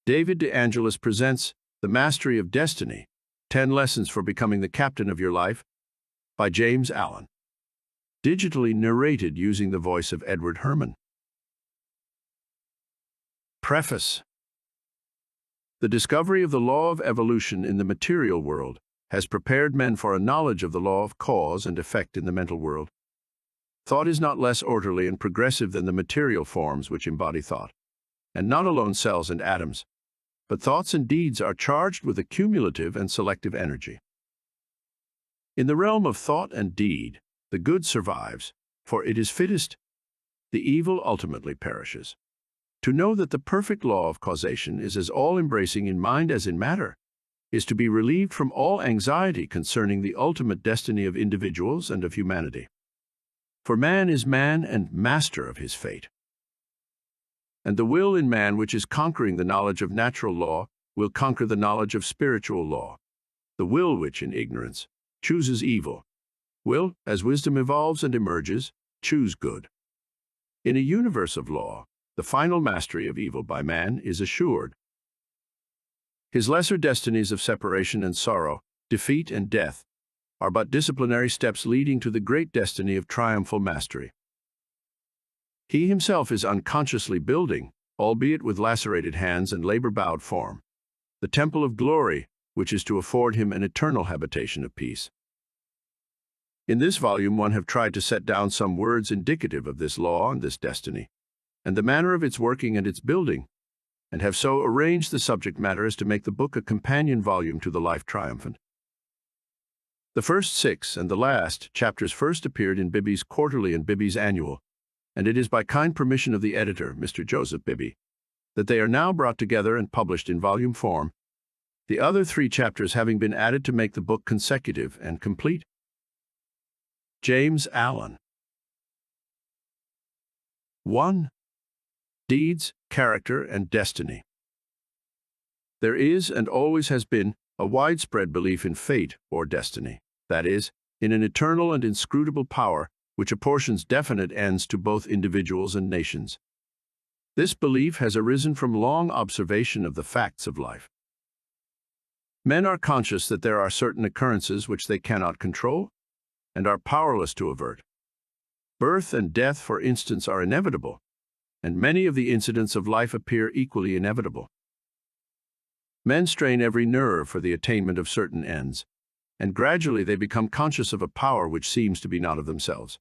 David De Angelis presents The Mastery of Destiny, 10 Lessons for Becoming the Captain of Your Life, by James Allen. Digitally narrated using the voice of Edward Herman. Preface. The discovery of the law of evolution in the material world has prepared men for a knowledge of the law of cause and effect in the mental world. Thought is not less orderly and progressive than the material forms which embody thought, and not alone cells and atoms, but thoughts and deeds are charged with a cumulative and selective energy. In the realm of thought and deed, the good survives, for it is fittest. The evil ultimately perishes. To know that the perfect law of causation is as all-embracing in mind as in matter is to be relieved from all anxiety concerning the ultimate destiny of individuals and of humanity. For man is man and master of his fate. And the will in man which is conquering the knowledge of natural law will conquer the knowledge of spiritual law. The will which, in ignorance, chooses evil, will, as wisdom evolves and emerges, choose good. In a universe of law, the final mastery of evil by man is assured. His lesser destinies of separation and sorrow, defeat and death, are but disciplinary steps leading to the great destiny of triumphal mastery. He himself is unconsciously building, albeit with lacerated hands and labor-bowed form, the temple of glory, which is to afford him an eternal habitation of peace. In this volume, one have tried to set down some words indicative of this law and this destiny, and the manner of its working and its building, and have so arranged the subject matter as to make the book a companion volume to the Life Triumphant. The first 6 and the last chapters first appeared in Bibby's Quarterly and Bibby's Annual, and it is by kind permission of the editor, Mr. Joseph Bibby, that they are now brought together and published in volume form, the other 3 chapters having been added to make the book consecutive and complete. James Allen. 1. Deeds, Character, and Destiny. There is and always has been a widespread belief in fate or destiny, that is, in an eternal and inscrutable power which apportions definite ends to both individuals and nations. This belief has arisen from long observation of the facts of life. Men are conscious that there are certain occurrences which they cannot control and are powerless to avert. Birth and death, for instance, are inevitable, and many of the incidents of life appear equally inevitable. Men strain every nerve for the attainment of certain ends, and gradually they become conscious of a power which seems to be not of themselves,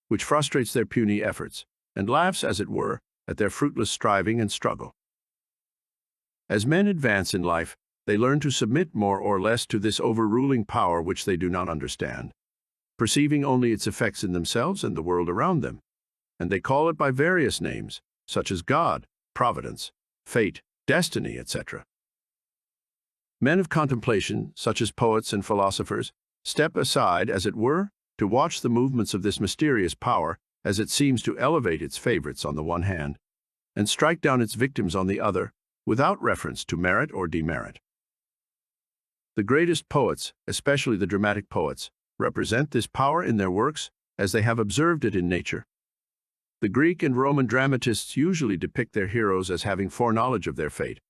which frustrates their puny efforts, and laughs, as it were, at their fruitless striving and struggle. As men advance in life, they learn to submit more or less to this overruling power which they do not understand, perceiving only its effects in themselves and the world around them, and they call it by various names, such as God, Providence, Fate, Destiny, etc. Men of contemplation, such as poets and philosophers, step aside, as it were, to watch the movements of this mysterious power as it seems to elevate its favorites on the one hand, and strike down its victims on the other, without reference to merit or demerit. The greatest poets, especially the dramatic poets, represent this power in their works as they have observed it in nature. The Greek and Roman dramatists usually depict their heroes as having foreknowledge of their fate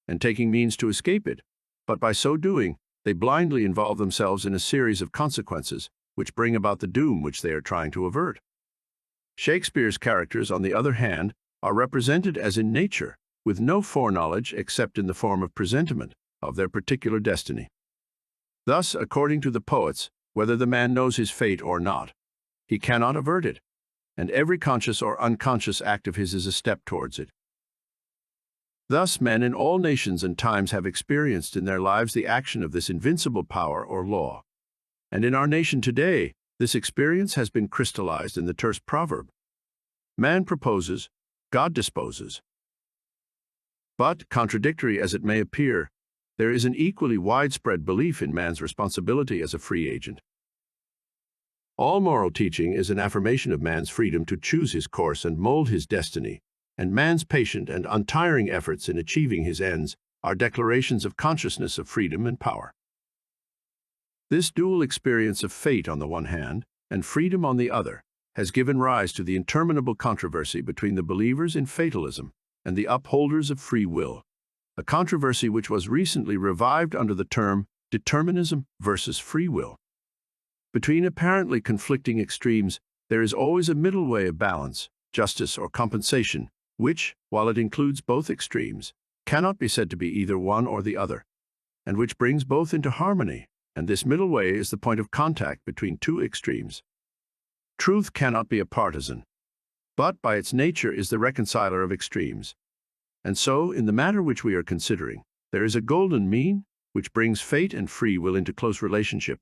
and taking means to escape it, but by so doing, they blindly involve themselves in a series of consequences which bring about the doom which they are trying to avert. Shakespeare's characters, on the other hand, are represented as in nature, with no foreknowledge except in the form of presentiment of their particular destiny. Thus, according to the poets, whether the man knows his fate or not, he cannot avert it, and every conscious or unconscious act of his is a step towards it. Thus, men in all nations and times have experienced in their lives the action of this invincible power or law. And in our nation today, this experience has been crystallized in the terse proverb, "Man proposes, God disposes." But, contradictory as it may appear, there is an equally widespread belief in man's responsibility as a free agent. All moral teaching is an affirmation of man's freedom to choose his course and mold his destiny, and man's patient and untiring efforts in achieving his ends are declarations of consciousness of freedom and power. This dual experience of fate on the one hand and freedom on the other has given rise to the interminable controversy between the believers in fatalism and the upholders of free will, a controversy which was recently revived under the term determinism versus free will. Between apparently conflicting extremes, there is always a middle way of balance, justice or compensation, which, while it includes both extremes, cannot be said to be either one or the other, and which brings both into harmony, and this middle way is the point of contact between two extremes. Truth cannot be a partisan, but by its nature is the reconciler of extremes. And so, in the matter which we are considering, there is a golden mean which brings fate and free will into close relationship,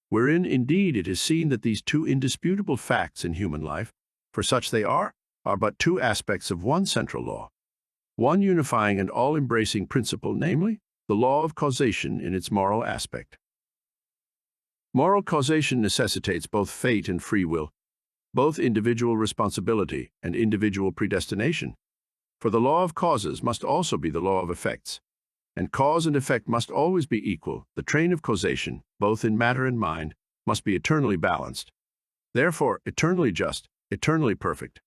wherein indeed it is seen that these two indisputable facts in human life, for such they are but two aspects of one central law, one unifying and all-embracing principle, namely, the law of causation in its moral aspect. Moral causation necessitates both fate and free will, both individual responsibility and individual predestination, for the law of causes must also be the law of effects, and cause and effect must always be equal. The train of causation, both in matter and mind, must be eternally balanced, therefore eternally just, eternally perfect.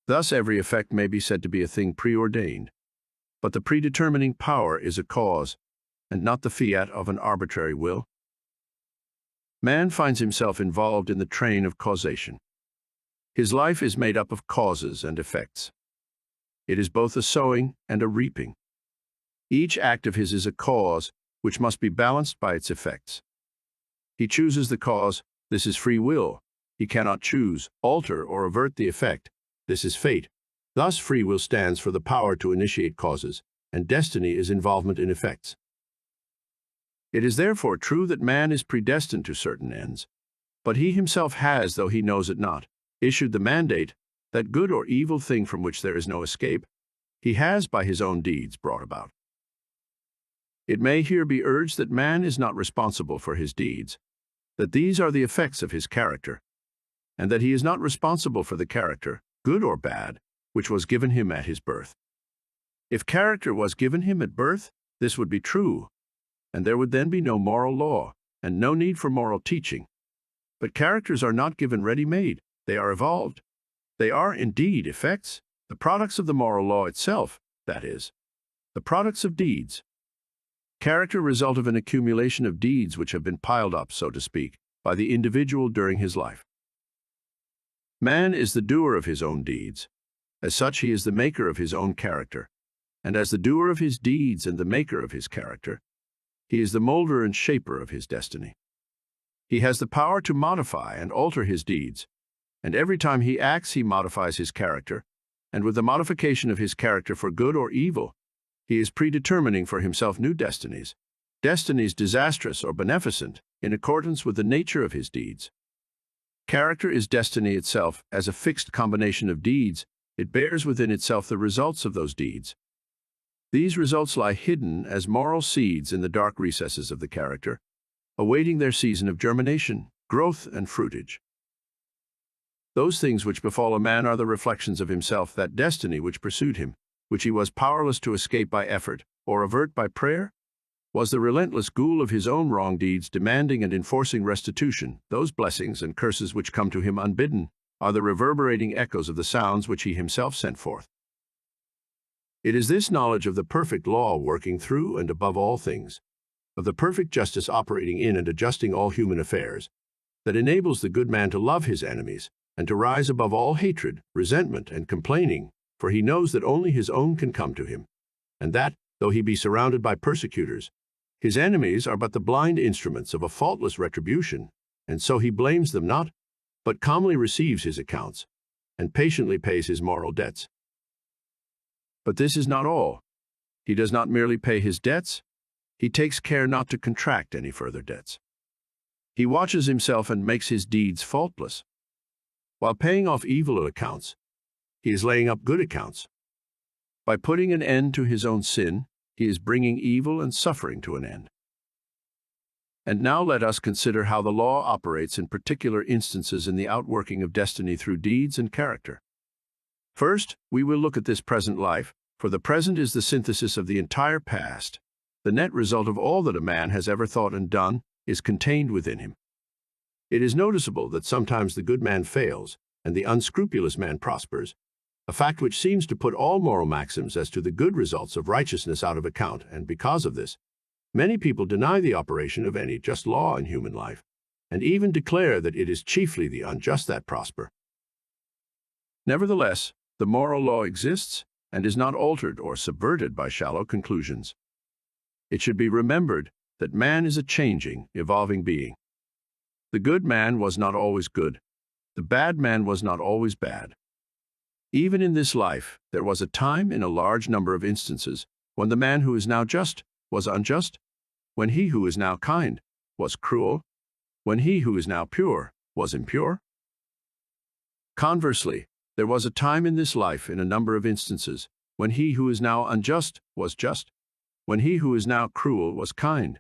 Thus every effect may be said to be a thing preordained, but the predetermining power is a cause, and not the fiat of an arbitrary will. Man finds himself involved in the train of causation. His life is made up of causes and effects. It is both a sowing and a reaping. Each act of his is a cause, which must be balanced by its effects. He chooses the cause, this is free will. He cannot choose, alter, or avert the effect, this is fate. Thus free will stands for the power to initiate causes, and destiny is involvement in effects. It is therefore true that man is predestined to certain ends, but he himself has, though he knows it not, issued the mandate, that good or evil thing from which there is no escape, he has by his own deeds brought about. It may here be urged that man is not responsible for his deeds, that these are the effects of his character, and that he is not responsible for the character, good or bad, which was given him at his birth. If character was given him at birth, this would be true, and there would then be no moral law, and no need for moral teaching. But characters are not given ready-made, they are evolved. They are, indeed, effects, the products of the moral law itself, that is, the products of deeds. Character result of an accumulation of deeds which have been piled up, so to speak, by the individual during his life. Man is the doer of his own deeds. As such, he is the maker of his own character, and as the doer of his deeds and the maker of his character, he is the molder and shaper of his destiny. He has the power to modify and alter his deeds, and every time he acts he modifies his character, and with the modification of his character for good or evil, he is predetermining for himself new destinies, destinies disastrous or beneficent, in accordance with the nature of his deeds. Character is destiny itself. As a fixed combination of deeds, it bears within itself the results of those deeds. These results lie hidden as moral seeds in the dark recesses of the character, awaiting their season of germination, growth, and fruitage. Those things which befall a man are the reflections of himself, that destiny which pursued him, which he was powerless to escape by effort or avert by prayer, was the relentless ghoul of his own wrong deeds, demanding and enforcing restitution. Those blessings and curses which come to him unbidden are the reverberating echoes of the sounds which he himself sent forth. It is this knowledge of the perfect law working through and above all things, of the perfect justice operating in and adjusting all human affairs, that enables the good man to love his enemies and to rise above all hatred, resentment, and complaining, for he knows that only his own can come to him, and that, though he be surrounded by persecutors, his enemies are but the blind instruments of a faultless retribution, and so he blames them not, but calmly receives his accounts, and patiently pays his moral debts. But this is not all. He does not merely pay his debts, he takes care not to contract any further debts. He watches himself and makes his deeds faultless. While paying off evil accounts, he is laying up good accounts. By putting an end to his own sin, he is bringing evil and suffering to an end. And now let us consider how the law operates in particular instances in the outworking of destiny through deeds and character. First, we will look at this present life, for the present is the synthesis of the entire past. The net result of all that a man has ever thought and done is contained within him. It is noticeable that sometimes the good man fails and the unscrupulous man prospers, a fact which seems to put all moral maxims as to the good results of righteousness out of account, and because of this, many people deny the operation of any just law in human life, and even declare that it is chiefly the unjust that prosper. Nevertheless, the moral law exists and is not altered or subverted by shallow conclusions. It should be remembered that man is a changing, evolving being. The good man was not always good. The bad man was not always bad. Even in this life, there was a time in a large number of instances when the man who is now just was unjust, when he who is now kind was cruel, when he who is now pure was impure. Conversely, there was a time in this life in a number of instances when he who is now unjust was just, when he who is now cruel was kind,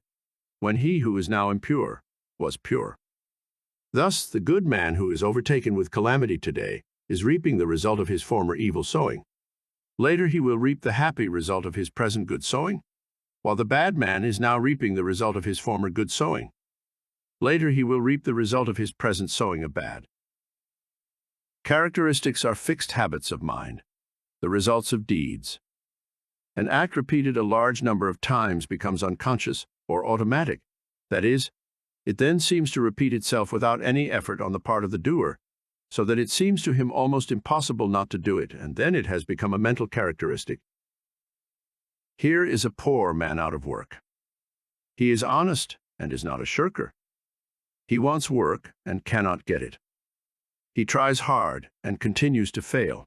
when he who is now impure was pure. Thus, the good man who is overtaken with calamity today is reaping the result of his former evil sowing. Later he will reap the happy result of his present good sowing, while the bad man is now reaping the result of his former good sowing. Later he will reap the result of his present sowing of bad. Characteristics are fixed habits of mind, the results of deeds. An act repeated a large number of times becomes unconscious or automatic. That is, it then seems to repeat itself without any effort on the part of the doer, so that it seems to him almost impossible not to do it, and then it has become a mental characteristic. Here is a poor man out of work. He is honest and is not a shirker. He wants work and cannot get it. He tries hard and continues to fail.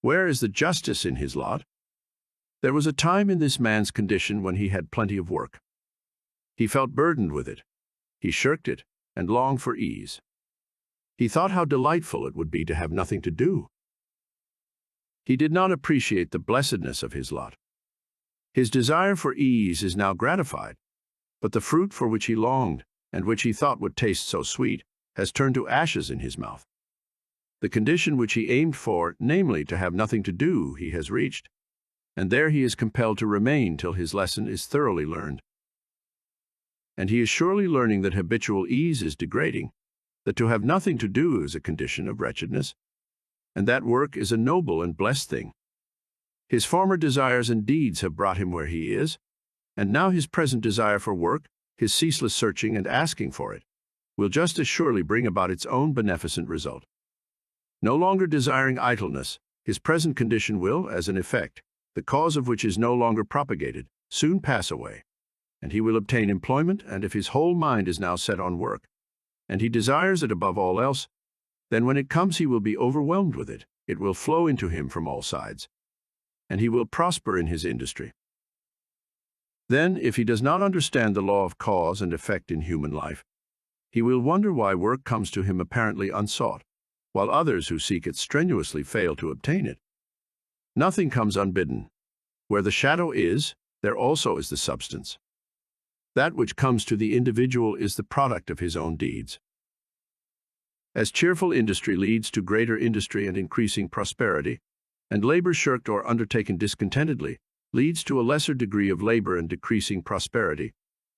Where is the justice in his lot? There was a time in this man's condition when he had plenty of work. He felt burdened with it. He shirked it and longed for ease. He thought how delightful it would be to have nothing to do. He did not appreciate the blessedness of his lot. His desire for ease is now gratified, but the fruit for which he longed and which he thought would taste so sweet has turned to ashes in his mouth. The condition which he aimed for, namely to have nothing to do, he has reached, and there he is compelled to remain till his lesson is thoroughly learned. And he is surely learning that habitual ease is degrading, that to have nothing to do is a condition of wretchedness, and that work is a noble and blessed thing. His former desires and deeds have brought him where he is, and now his present desire for work, his ceaseless searching and asking for it, will just as surely bring about its own beneficent result. No longer desiring idleness, his present condition will, as an effect, the cause of which is no longer propagated, soon pass away, and he will obtain employment, and if his whole mind is now set on work, and he desires it above all else, then when it comes he will be overwhelmed with it, it will flow into him from all sides, and he will prosper in his industry. Then, if he does not understand the law of cause and effect in human life, he will wonder why work comes to him apparently unsought, while others who seek it strenuously fail to obtain it. Nothing comes unbidden. Where the shadow is, there also is the substance. That which comes to the individual is the product of his own deeds. As cheerful industry leads to greater industry and increasing prosperity, and labor shirked or undertaken discontentedly leads to a lesser degree of labor and decreasing prosperity,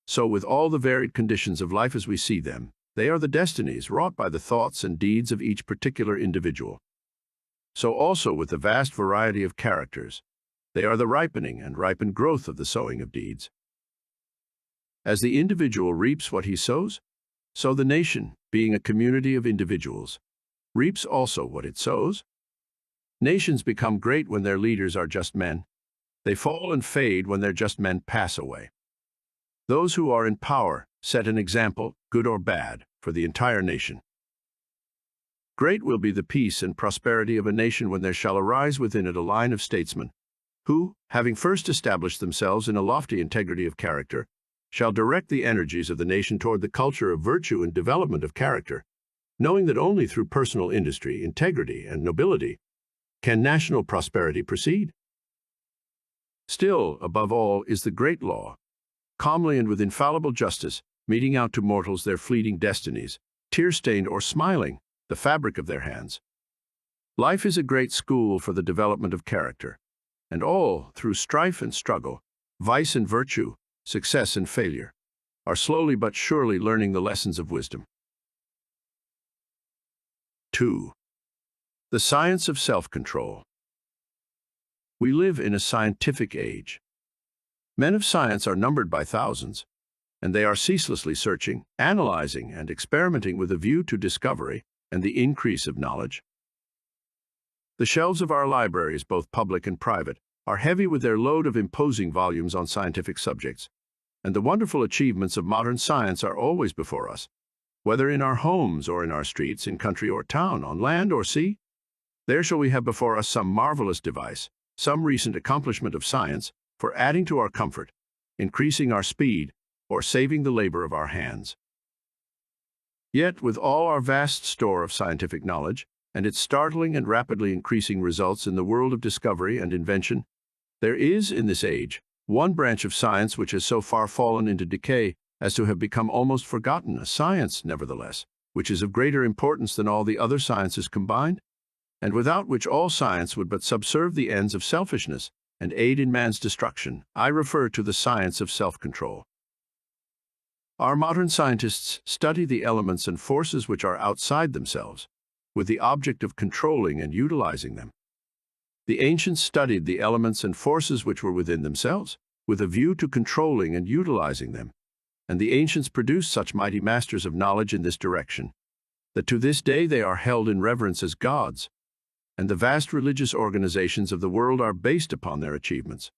so with all the varied conditions of life as we see them, they are the destinies wrought by the thoughts and deeds of each particular individual. So also with the vast variety of characters, they are the ripening and ripened growth of the sowing of deeds. As the individual reaps what he sows, so the nation, being a community of individuals, reaps also what it sows. Nations become great when their leaders are just men. They fall and fade when their just men pass away. Those who are in power set an example, good or bad, for the entire nation. Great will be the peace and prosperity of a nation when there shall arise within it a line of statesmen, who, having first established themselves in a lofty integrity of character, shall direct the energies of the nation toward the culture of virtue and development of character, knowing that only through personal industry, integrity, and nobility can national prosperity proceed. Still, above all, is the great law, calmly and with infallible justice, meting out to mortals their fleeting destinies, tear-stained or smiling, the fabric of their hands. Life is a great school for the development of character, and all, through strife and struggle, vice and virtue, success and failure, are slowly but surely learning the lessons of wisdom. 2. The science of self-control. We live in a scientific age. Men of science are numbered by thousands, and they are ceaselessly searching, analyzing, and experimenting with a view to discovery and the increase of knowledge. The shelves of our libraries, both public and private, are heavy with their load of imposing volumes on scientific subjects, and the wonderful achievements of modern science are always before us, whether in our homes or in our streets, in country or town, on land or sea. There shall we have before us some marvelous device, some recent accomplishment of science, for adding to our comfort, increasing our speed, or saving the labor of our hands. Yet, with all our vast store of scientific knowledge, and its startling and rapidly increasing results in the world of discovery and invention, there is, in this age, one branch of science which has so far fallen into decay as to have become almost forgotten, a science, nevertheless, which is of greater importance than all the other sciences combined, and without which all science would but subserve the ends of selfishness and aid in man's destruction. I refer to the science of self-control. Our modern scientists study the elements and forces which are outside themselves, with the object of controlling and utilizing them. The ancients studied the elements and forces which were within themselves, with a view to controlling and utilizing them, and the ancients produced such mighty masters of knowledge in this direction, that to this day they are held in reverence as gods, and the vast religious organizations of the world are based upon their achievements.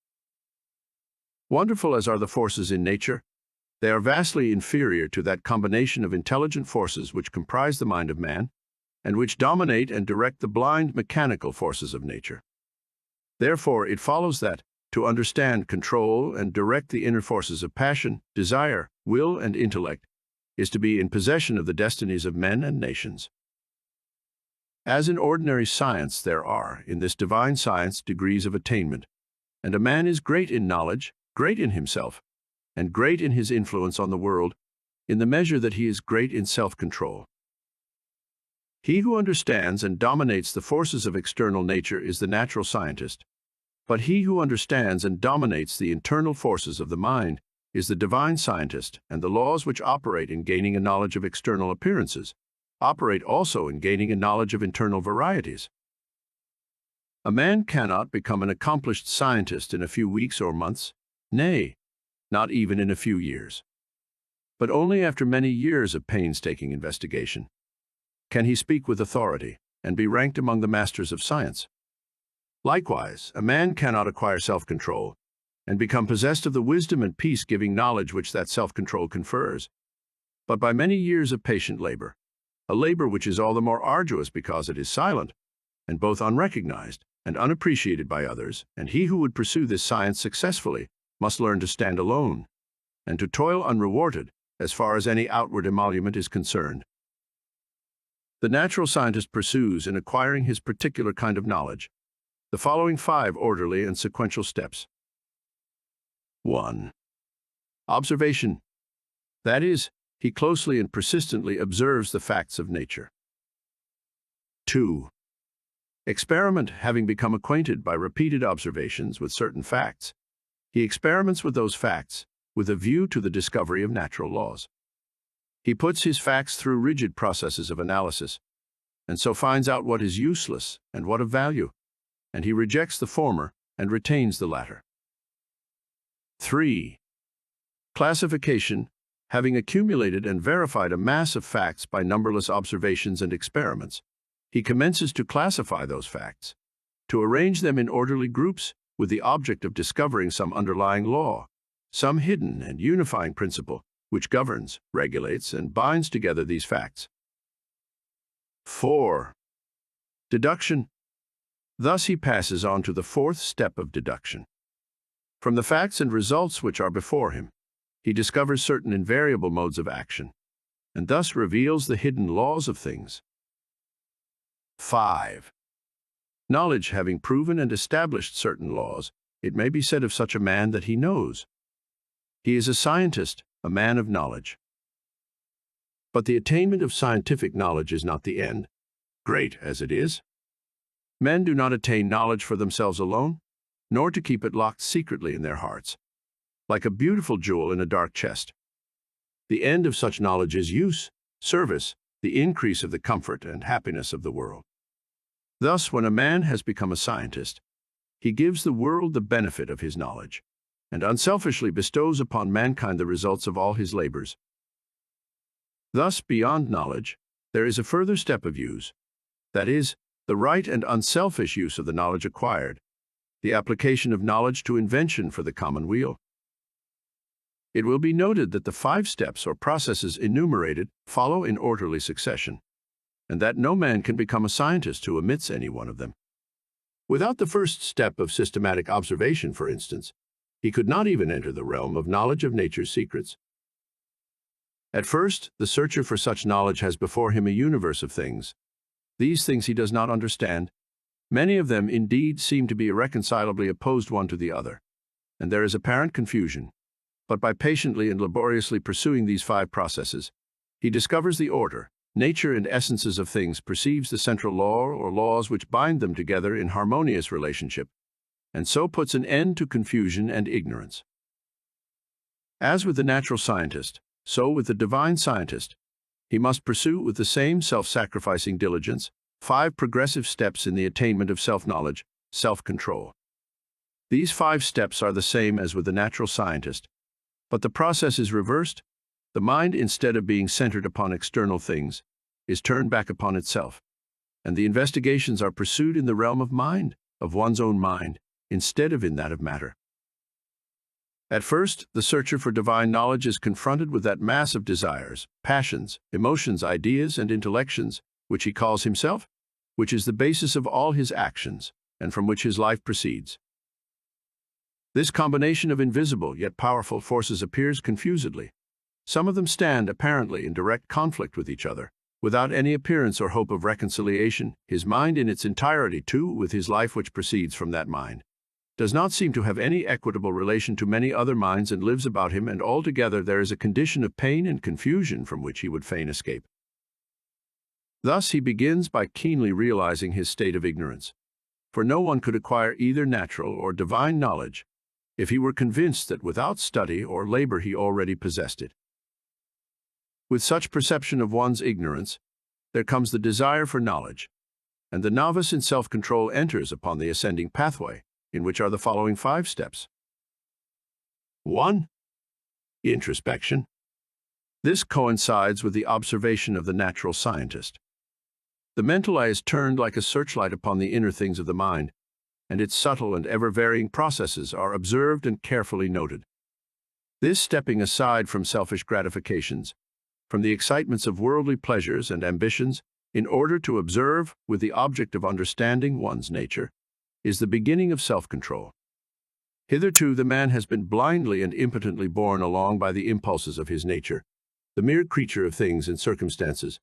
Wonderful as are the forces in nature, they are vastly inferior to that combination of intelligent forces which comprise the mind of man, and which dominate and direct the blind mechanical forces of nature. Therefore, it follows that, to understand, control, and direct the inner forces of passion, desire, will, and intellect, is to be in possession of the destinies of men and nations. As in ordinary science, there are, in this divine science, degrees of attainment, and a man is great in knowledge, great in himself, and great in his influence on the world, in the measure that he is great in self-control. He who understands and dominates the forces of external nature is the natural scientist, but he who understands and dominates the internal forces of the mind is the divine scientist, and the laws which operate in gaining a knowledge of external appearances operate also in gaining a knowledge of internal varieties. A man cannot become an accomplished scientist in a few weeks or months, nay, not even in a few years, but only after many years of painstaking investigation can he speak with authority and be ranked among the masters of science. Likewise, a man cannot acquire self-control and become possessed of the wisdom and peace-giving knowledge which that self-control confers, but by many years of patient labor, a labor which is all the more arduous because it is silent, and both unrecognized and unappreciated by others, and he who would pursue this science successfully must learn to stand alone, and to toil unrewarded as far as any outward emolument is concerned. The natural scientist pursues, in acquiring his particular kind of knowledge, the following 5 orderly and sequential steps. 1. Observation. That is, he closely and persistently observes the facts of nature. 2. Experiment. Having become acquainted by repeated observations with certain facts, he experiments with those facts with a view to the discovery of natural laws. He puts his facts through rigid processes of analysis, and so finds out what is useless and what of value, and he rejects the former and retains the latter. 3. Classification. Having accumulated and verified a mass of facts by numberless observations and experiments, he commences to classify those facts, to arrange them in orderly groups with the object of discovering some underlying law, some hidden and unifying principle which governs, regulates, and binds together these facts. 4. Deduction. Thus he passes on to the 4th step of deduction. From the facts and results which are before him, he discovers certain invariable modes of action, and thus reveals the hidden laws of things. 5. Knowledge. Having proven and established certain laws, it may be said of such a man that he knows. He is a scientist, a man of knowledge. But the attainment of scientific knowledge is not the end, great as it is. Men do not attain knowledge for themselves alone, nor to keep it locked secretly in their hearts, like a beautiful jewel in a dark chest. The end of such knowledge is use, service, the increase of the comfort and happiness of the world. Thus, when a man has become a scientist, he gives the world the benefit of his knowledge, and unselfishly bestows upon mankind the results of all his labors. Thus, beyond knowledge, there is a further step of use, that is, the right and unselfish use of the knowledge acquired, the application of knowledge to invention for the common weal. It will be noted that the 5 steps or processes enumerated follow in orderly succession, and that no man can become a scientist who omits any one of them. Without the first step of systematic observation, for instance, he could not even enter the realm of knowledge of nature's secrets. At first, the searcher for such knowledge has before him a universe of things. These things he does not understand. Many of them, indeed, seem to be irreconcilably opposed one to the other, and there is apparent confusion. But by patiently and laboriously pursuing these 5 processes, he discovers the order, nature, and essences of things, perceives the central law or laws which bind them together in harmonious relationship, and so puts an end to confusion and ignorance. As with the natural scientist, so with the divine scientist, he must pursue with the same self-sacrificing diligence 5 progressive steps in the attainment of self-knowledge, self-control. These 5 steps are the same as with the natural scientist, but the process is reversed. The mind, instead of being centered upon external things, is turned back upon itself, and the investigations are pursued in the realm of mind, of one's own mind, instead of in that of matter. At first, the searcher for divine knowledge is confronted with that mass of desires, passions, emotions, ideas, and intellections, which he calls himself, which is the basis of all his actions, and from which his life proceeds. This combination of invisible yet powerful forces appears confusedly. Some of them stand apparently in direct conflict with each other, without any appearance or hope of reconciliation. His mind in its entirety, too, with his life which proceeds from that mind, does not seem to have any equitable relation to many other minds and lives about him, and altogether there is a condition of pain and confusion from which he would fain escape. Thus he begins by keenly realizing his state of ignorance, for no one could acquire either natural or divine knowledge if he were convinced that without study or labor he already possessed it. With such perception of one's ignorance, there comes the desire for knowledge, and the novice in self-control enters upon the ascending pathway, in which are the following 5 steps. 1. Introspection. This coincides with the observation of the natural scientist. The mental eye is turned like a searchlight upon the inner things of the mind, and its subtle and ever-varying processes are observed and carefully noted. This stepping aside from selfish gratifications, from the excitements of worldly pleasures and ambitions, in order to observe with the object of understanding one's nature, is the beginning of self-control. Hitherto the man has been blindly and impotently borne along by the impulses of his nature, the mere creature of things and circumstances.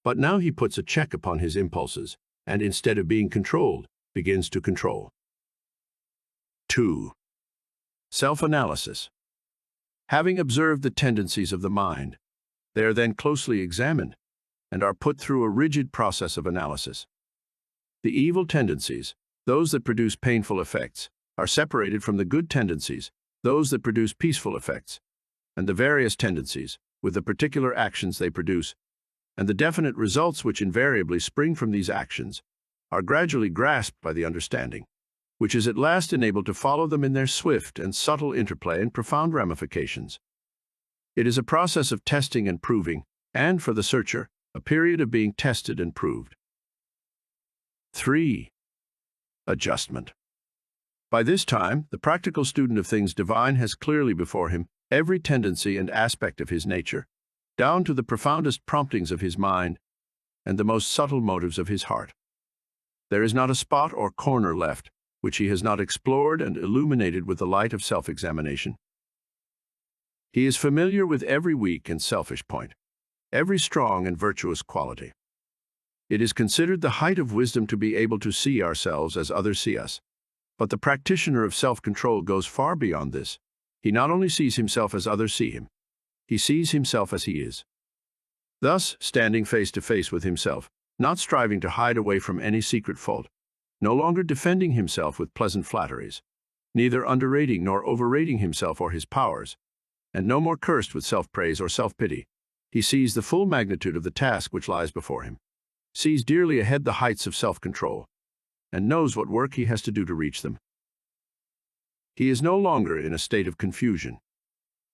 But now he puts a check upon his impulses, and instead of being controlled, begins to control. 2. Self-analysis. Having observed the tendencies of the mind, they are then closely examined and are put through a rigid process of analysis. The evil tendencies, those that produce painful effects, are separated from the good tendencies, those that produce peaceful effects, and the various tendencies, with the particular actions they produce, and the definite results which invariably spring from these actions, are gradually grasped by the understanding, which is at last enabled to follow them in their swift and subtle interplay and profound ramifications. It is a process of testing and proving, and, for the searcher, a period of being tested and proved. 3. Adjustment. By this time, the practical student of things divine has clearly before him every tendency and aspect of his nature, down to the profoundest promptings of his mind and the most subtle motives of his heart. There is not a spot or corner left which he has not explored and illuminated with the light of self-examination. He is familiar with every weak and selfish point, every strong and virtuous quality. It is considered the height of wisdom to be able to see ourselves as others see us. But the practitioner of self-control goes far beyond this. He not only sees himself as others see him, he sees himself as he is. Thus, standing face to face with himself, not striving to hide away from any secret fault, no longer defending himself with pleasant flatteries, neither underrating nor overrating himself or his powers, and no more cursed with self-praise or self-pity, he sees the full magnitude of the task which lies before him. sees dearly ahead the heights of self-control, and knows what work he has to do to reach them. He is no longer in a state of confusion,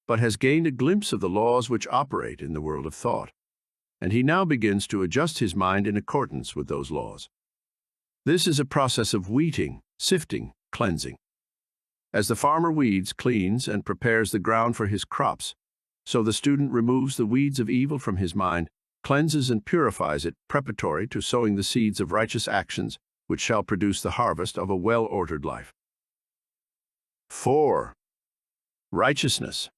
but has gained a glimpse of the laws which operate in the world of thought, and he now begins to adjust his mind in accordance with those laws. This is a process of weeding, sifting, cleansing. As the farmer weeds, cleans, and prepares the ground for his crops, so the student removes the weeds of evil from his mind, cleanses and purifies it, preparatory to sowing the seeds of righteous actions which shall produce the harvest of a well-ordered life. 4. Righteousness.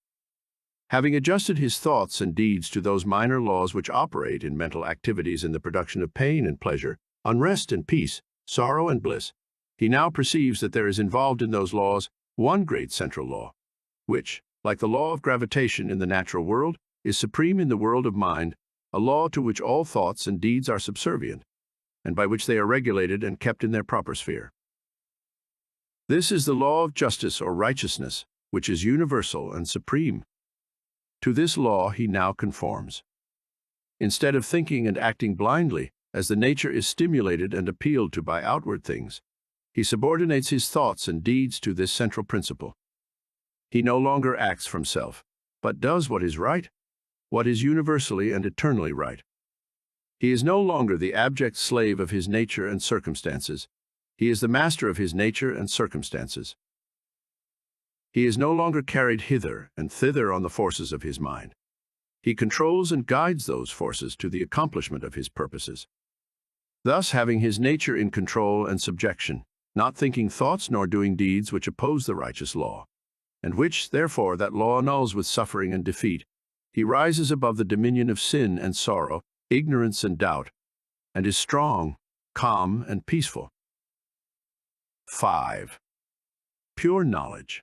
Having adjusted his thoughts and deeds to those minor laws which operate in mental activities in the production of pain and pleasure, unrest and peace, sorrow and bliss, he now perceives that there is involved in those laws one great central law, which, like the law of gravitation in the natural world, is supreme in the world of mind, a law to which all thoughts and deeds are subservient, and by which they are regulated and kept in their proper sphere. This is the law of justice or righteousness, which is universal and supreme. To this law he now conforms. Instead of thinking and acting blindly, as the nature is stimulated and appealed to by outward things, he subordinates his thoughts and deeds to this central principle. He no longer acts from self, but does what is right, what is universally and eternally right. He is no longer the abject slave of his nature and circumstances. He is the master of his nature and circumstances. He is no longer carried hither and thither on the forces of his mind. He controls and guides those forces to the accomplishment of his purposes. Thus, having his nature in control and subjection, not thinking thoughts nor doing deeds which oppose the righteous law, and which, therefore, that law annuls with suffering and defeat, he rises above the dominion of sin and sorrow, ignorance and doubt, and is strong, calm, and peaceful. 5. Pure knowledge.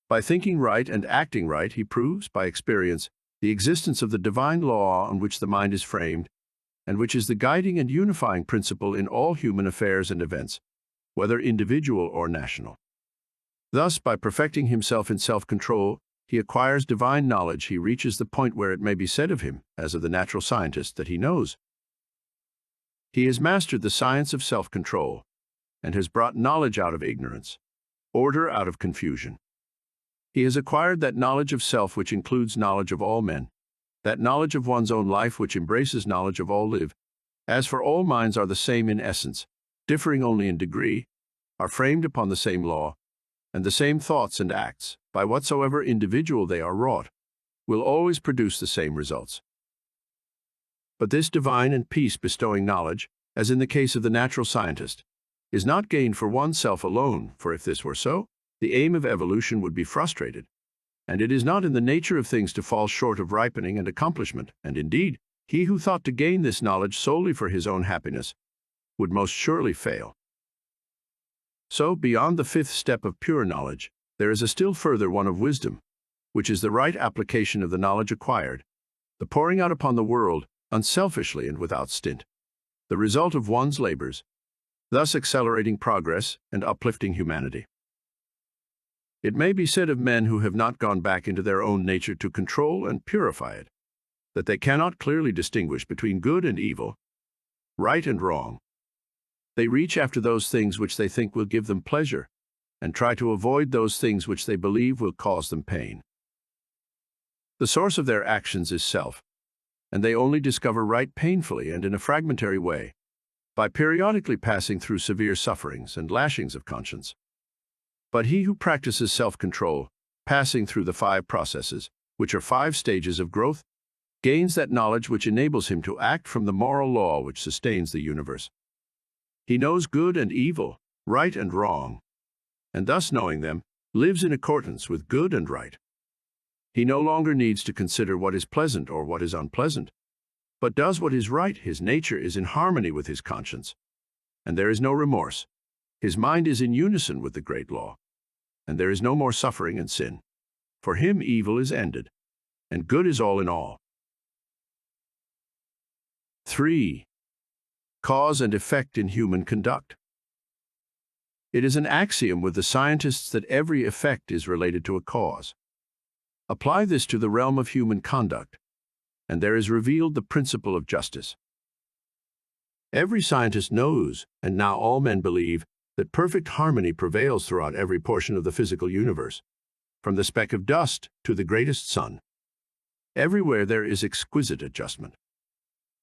By thinking right and acting right, he proves, by experience, the existence of the divine law on which the mind is framed, and which is the guiding and unifying principle in all human affairs and events, whether individual or national. Thus, by perfecting himself in self-control, he acquires divine knowledge. He reaches the point where it may be said of him, as of the natural scientist, that he knows. He has mastered the science of self-control, and has brought knowledge out of ignorance, order out of confusion. He has acquired that knowledge of self which includes knowledge of all men, that knowledge of one's own life which embraces knowledge of all live. As for all minds are the same in essence, differing only in degree, are framed upon the same law, and the same thoughts and acts, by whatsoever individual they are wrought, will always produce the same results. But this divine and peace-bestowing knowledge, as in the case of the natural scientist, is not gained for oneself alone, for if this were so, the aim of evolution would be frustrated, and it is not in the nature of things to fall short of ripening and accomplishment, and indeed, he who thought to gain this knowledge solely for his own happiness would most surely fail. So, beyond the fifth step of pure knowledge, there is a still further one of wisdom, which is the right application of the knowledge acquired, the pouring out upon the world, unselfishly and without stint, the result of one's labors, thus accelerating progress and uplifting humanity. It may be said of men who have not gone back into their own nature to control and purify it, that they cannot clearly distinguish between good and evil, right and wrong. They reach after those things which they think will give them pleasure, and try to avoid those things which they believe will cause them pain. The source of their actions is self, and they only discover right painfully and in a fragmentary way, by periodically passing through severe sufferings and lashings of conscience. But he who practices self-control, passing through the 5 processes, which are 5 stages of growth, gains that knowledge which enables him to act from the moral law which sustains the universe. He knows good and evil, right and wrong, and thus knowing them, lives in accordance with good and right. He no longer needs to consider what is pleasant or what is unpleasant, but does what is right. His nature is in harmony with his conscience, and there is no remorse. His mind is in unison with the great law, and there is no more suffering and sin. For him evil is ended, and good is all in all. 3. Cause and effect in human conduct. It is an axiom with the scientists that every effect is related to a cause. Apply this to the realm of human conduct, and there is revealed the principle of justice. Every scientist knows, and now all men believe, that perfect harmony prevails throughout every portion of the physical universe, from the speck of dust to the greatest sun. Everywhere there is exquisite adjustment.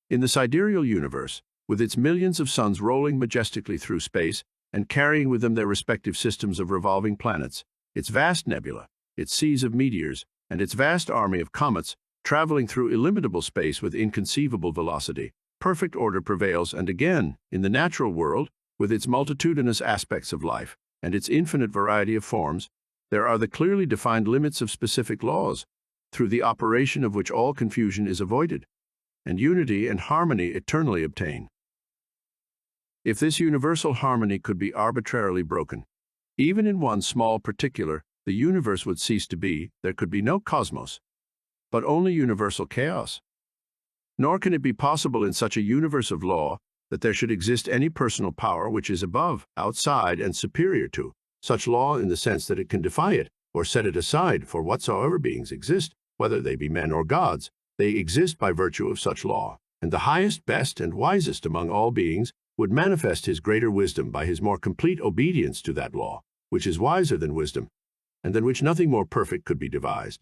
In the sidereal universe, with its millions of suns rolling majestically through space and carrying with them their respective systems of revolving planets, its vast nebula, its seas of meteors, and its vast army of comets traveling through illimitable space with inconceivable velocity, perfect order prevails. And again, in the natural world, with its multitudinous aspects of life and its infinite variety of forms, there are the clearly defined limits of specific laws, through the operation of which all confusion is avoided, and unity and harmony eternally obtain. If this universal harmony could be arbitrarily broken, even in one small particular, the universe would cease to be. There could be no cosmos, but only universal chaos. Nor can it be possible in such a universe of law that there should exist any personal power which is above, outside, and superior to such law, in the sense that it can defy it or set it aside. For whatsoever beings exist, whether they be men or gods, they exist by virtue of such law, and the highest, best, and wisest among all beings would manifest his greater wisdom by his more complete obedience to that law, which is wiser than wisdom, and than which nothing more perfect could be devised.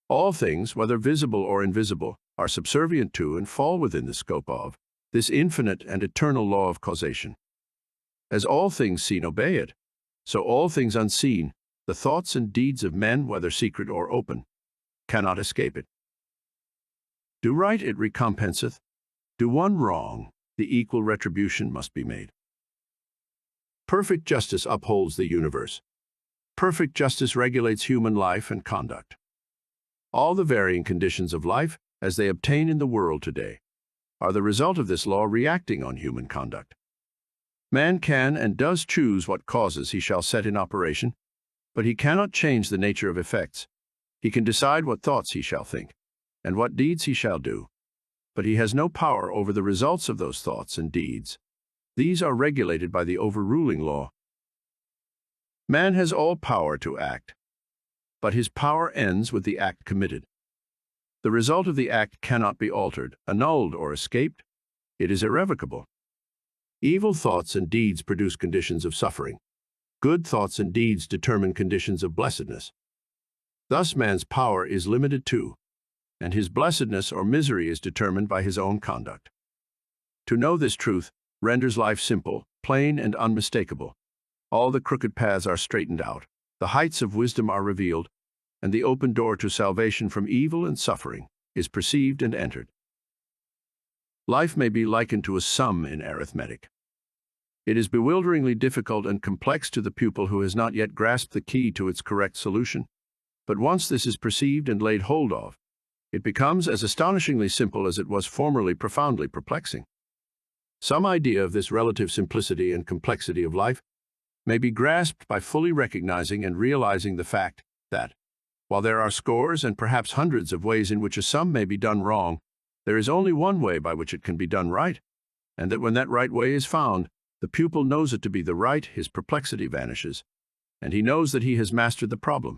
All things, whether visible or invisible, are subservient to and fall within the scope of this infinite and eternal law of causation. As all things seen obey it, so all things unseen, the thoughts and deeds of men, whether secret or open, cannot escape it. Do right, it recompenseth. Do one wrong, the equal retribution must be made. Perfect justice upholds the universe. Perfect justice regulates human life and conduct. All the varying conditions of life, as they obtain in the world today, are the result of this law reacting on human conduct. Man can and does choose what causes he shall set in operation, but he cannot change the nature of effects. He can decide what thoughts he shall think, and what deeds he shall do, but he has no power over the results of those thoughts and deeds. These are regulated by the overruling law. Man has all power to act, but his power ends with the act committed. The result of the act cannot be altered, annulled, or escaped. It is irrevocable. Evil thoughts and deeds produce conditions of suffering. Good thoughts and deeds determine conditions of blessedness. Thus man's power is limited to, and his blessedness or misery is determined by his own conduct. To know this truth renders life simple, plain, and unmistakable. All the crooked paths are straightened out, the heights of wisdom are revealed, and the open door to salvation from evil and suffering is perceived and entered. Life may be likened to a sum in arithmetic. It is bewilderingly difficult and complex to the pupil who has not yet grasped the key to its correct solution, but once this is perceived and laid hold of, it becomes as astonishingly simple as it was formerly profoundly perplexing. Some idea of this relative simplicity and complexity of life may be grasped by fully recognizing and realizing the fact that, while there are scores and perhaps hundreds of ways in which a sum may be done wrong, there is only one way by which it can be done right, and that when that right way is found, the pupil knows it to be the right, his perplexity vanishes, and he knows that he has mastered the problem.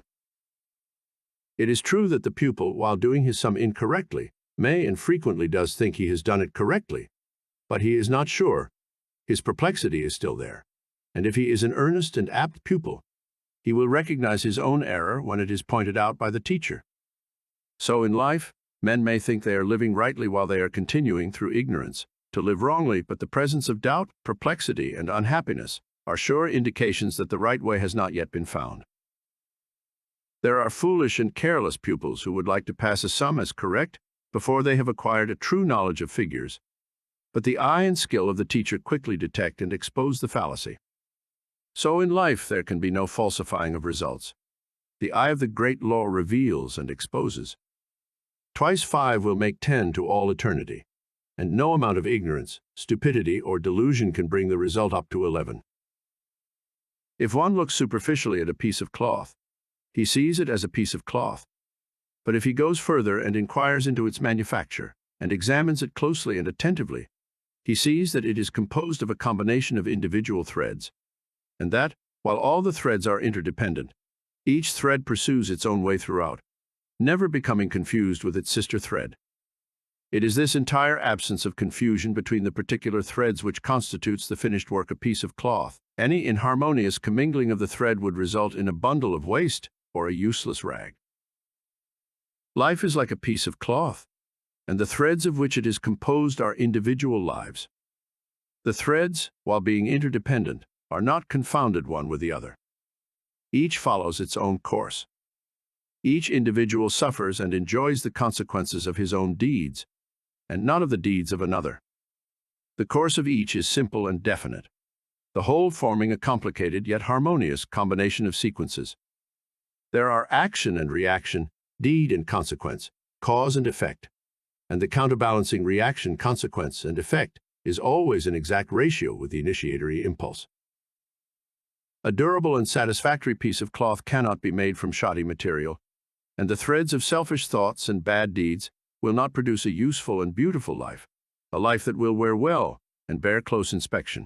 It is true that the pupil, while doing his sum incorrectly, may and frequently does think he has done it correctly, but he is not sure. His perplexity is still there, and if he is an earnest and apt pupil, he will recognize his own error when it is pointed out by the teacher. So in life, men may think they are living rightly while they are continuing, through ignorance, to live wrongly, but the presence of doubt, perplexity, and unhappiness are sure indications that the right way has not yet been found. There are foolish and careless pupils who would like to pass a sum as correct before they have acquired a true knowledge of figures, but the eye and skill of the teacher quickly detect and expose the fallacy. So in life there can be no falsifying of results. The eye of the great law reveals and exposes. Twice 5 will make 10 to all eternity, and no amount of ignorance, stupidity, or delusion can bring the result up to 11. If one looks superficially at a piece of cloth, he sees it as a piece of cloth. But if he goes further and inquires into its manufacture, and examines it closely and attentively, he sees that it is composed of a combination of individual threads, and that, while all the threads are interdependent, each thread pursues its own way throughout, never becoming confused with its sister thread. It is this entire absence of confusion between the particular threads which constitutes the finished work, a piece of cloth. Any inharmonious commingling of the thread would result in a bundle of waste or a useless rag. Life is like a piece of cloth, and the threads of which it is composed are individual lives. The threads, while being interdependent, are not confounded one with the other. Each follows its own course. Each individual suffers and enjoys the consequences of his own deeds, and not of the deeds of another. The course of each is simple and definite, the whole forming a complicated yet harmonious combination of sequences. There are action and reaction, deed and consequence, cause and effect, and the counterbalancing reaction, consequence, and effect is always in exact ratio with the initiatory impulse. A durable and satisfactory piece of cloth cannot be made from shoddy material, and the threads of selfish thoughts and bad deeds will not produce a useful and beautiful life, a life that will wear well and bear close inspection.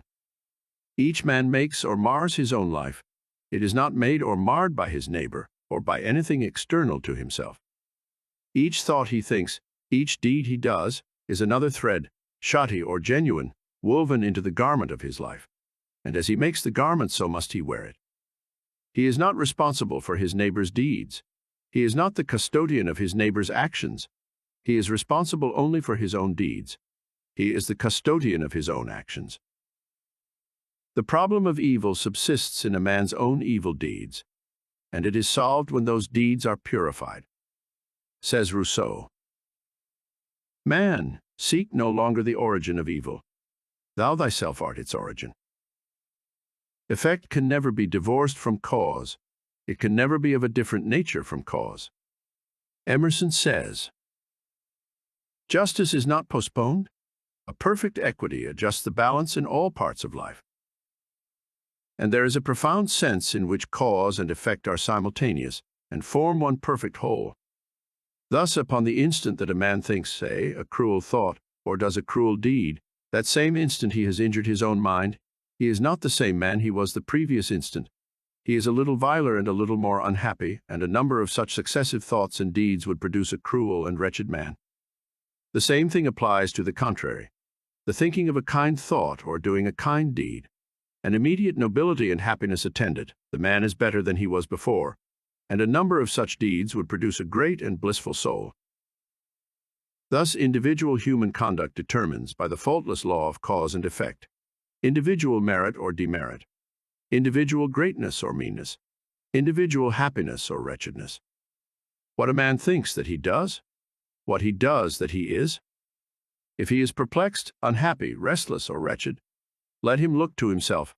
Each man makes or mars his own life. It is not made or marred by his neighbor or by anything external to himself. Each thought he thinks, each deed he does, is another thread, shoddy or genuine, woven into the garment of his life. And as he makes the garment, so must he wear it. He is not responsible for his neighbor's deeds. He is not the custodian of his neighbor's actions. He is responsible only for his own deeds. He is the custodian of his own actions. The problem of evil subsists in a man's own evil deeds, and it is solved when those deeds are purified. Says Rousseau, "Man, seek no longer the origin of evil. Thou thyself art its origin." Effect can never be divorced from cause. It can never be of a different nature from cause. Emerson says, "Justice is not postponed. A perfect equity adjusts the balance in all parts of life." And there is a profound sense in which cause and effect are simultaneous and form one perfect whole. Thus, upon the instant that a man thinks, say, a cruel thought, or does a cruel deed, that same instant he has injured his own mind. He is not the same man he was the previous instant. He is a little viler and a little more unhappy, and a number of such successive thoughts and deeds would produce a cruel and wretched man. The same thing applies to the contrary. The thinking of a kind thought or doing a kind deed, an immediate nobility and happiness attend it. The man is better than he was before, and a number of such deeds would produce a great and blissful soul. Thus, individual human conduct determines, by the faultless law of cause and effect, individual merit or demerit, individual greatness or meanness, individual happiness or wretchedness. What a man thinks that he does, what he does that he is. If he is perplexed, unhappy, restless, or wretched, let him look to himself,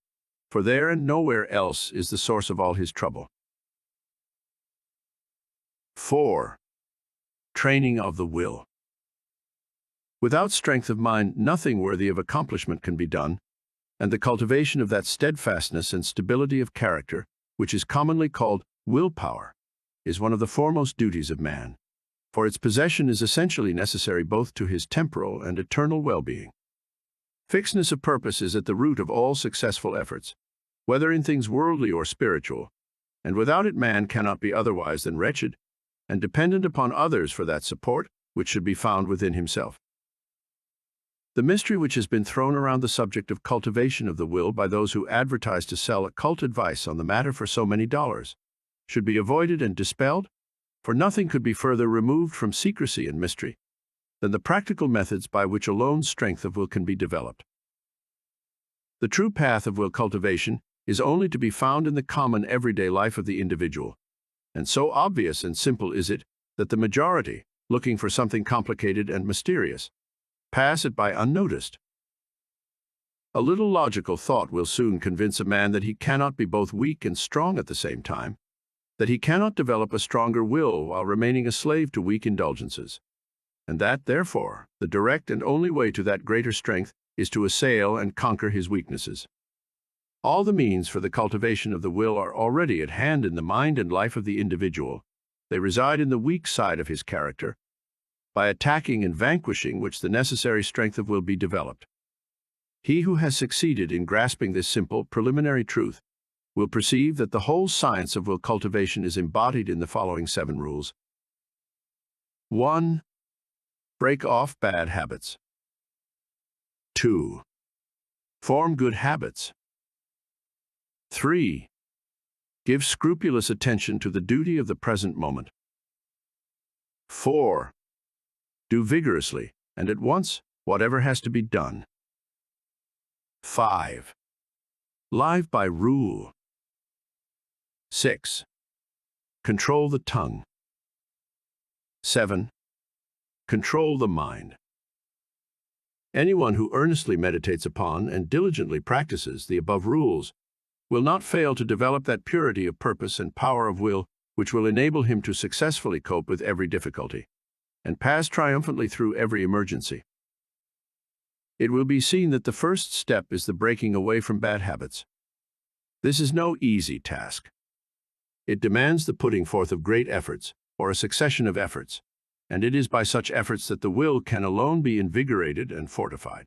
for there and nowhere else is the source of all his trouble. 4. Training of the will. Without strength of mind, nothing worthy of accomplishment can be done, and the cultivation of that steadfastness and stability of character, which is commonly called willpower, is one of the foremost duties of man, for its possession is essentially necessary both to his temporal and eternal well-being. Fixedness of purpose is at the root of all successful efforts, whether in things worldly or spiritual, and without it man cannot be otherwise than wretched and dependent upon others for that support which should be found within himself. The mystery which has been thrown around the subject of cultivation of the will by those who advertise to sell occult advice on the matter for so many dollars should be avoided and dispelled, for nothing could be further removed from secrecy and mystery than the practical methods by which alone strength of will can be developed. The true path of will cultivation is only to be found in the common everyday life of the individual, and so obvious and simple is it that the majority, looking for something complicated and mysterious, pass it by unnoticed. A little logical thought will soon convince a man that he cannot be both weak and strong at the same time, that he cannot develop a stronger will while remaining a slave to weak indulgences, and that, therefore, the direct and only way to that greater strength is to assail and conquer his weaknesses. All the means for the cultivation of the will are already at hand in the mind and life of the individual. They reside in the weak side of his character, by attacking and vanquishing which the necessary strength of will be developed. He who has succeeded in grasping this simple, preliminary truth will perceive that the whole science of will cultivation is embodied in the following 7 rules. 1. Break off bad habits. 2. Form good habits. 3. Give scrupulous attention to the duty of the present moment. 4. Do vigorously and at once whatever has to be done. 5. Live by rule. 6. Control the tongue. 7. Control the mind. Anyone who earnestly meditates upon and diligently practices the above rules will not fail to develop that purity of purpose and power of will which will enable him to successfully cope with every difficulty and pass triumphantly through every emergency. It will be seen that the first step is the breaking away from bad habits. This is no easy task. It demands the putting forth of great efforts, or a succession of efforts, and it is by such efforts that the will can alone be invigorated and fortified.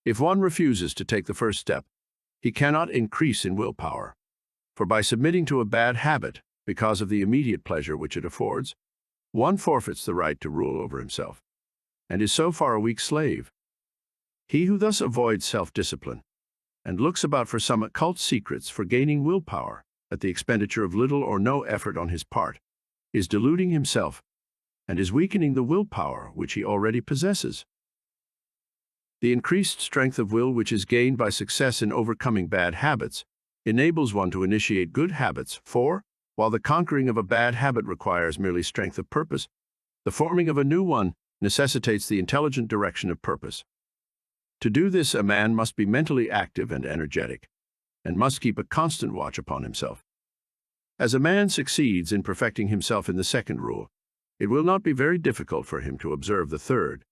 If one refuses to take the first step, he cannot increase in willpower, for by submitting to a bad habit, because of the immediate pleasure which it affords, one forfeits the right to rule over himself, and is so far a weak slave. He who thus avoids self-discipline, and looks about for some occult secrets for gaining willpower at the expenditure of little or no effort on his part, is deluding himself, and is weakening the willpower which he already possesses. The increased strength of will which is gained by success in overcoming bad habits enables one to initiate good habits, for, while the conquering of a bad habit requires merely strength of purpose, the forming of a new one necessitates the intelligent direction of purpose. To do this, a man must be mentally active and energetic, and must keep a constant watch upon himself. As a man succeeds in perfecting himself in the second rule, it will not be very difficult for him to observe the third,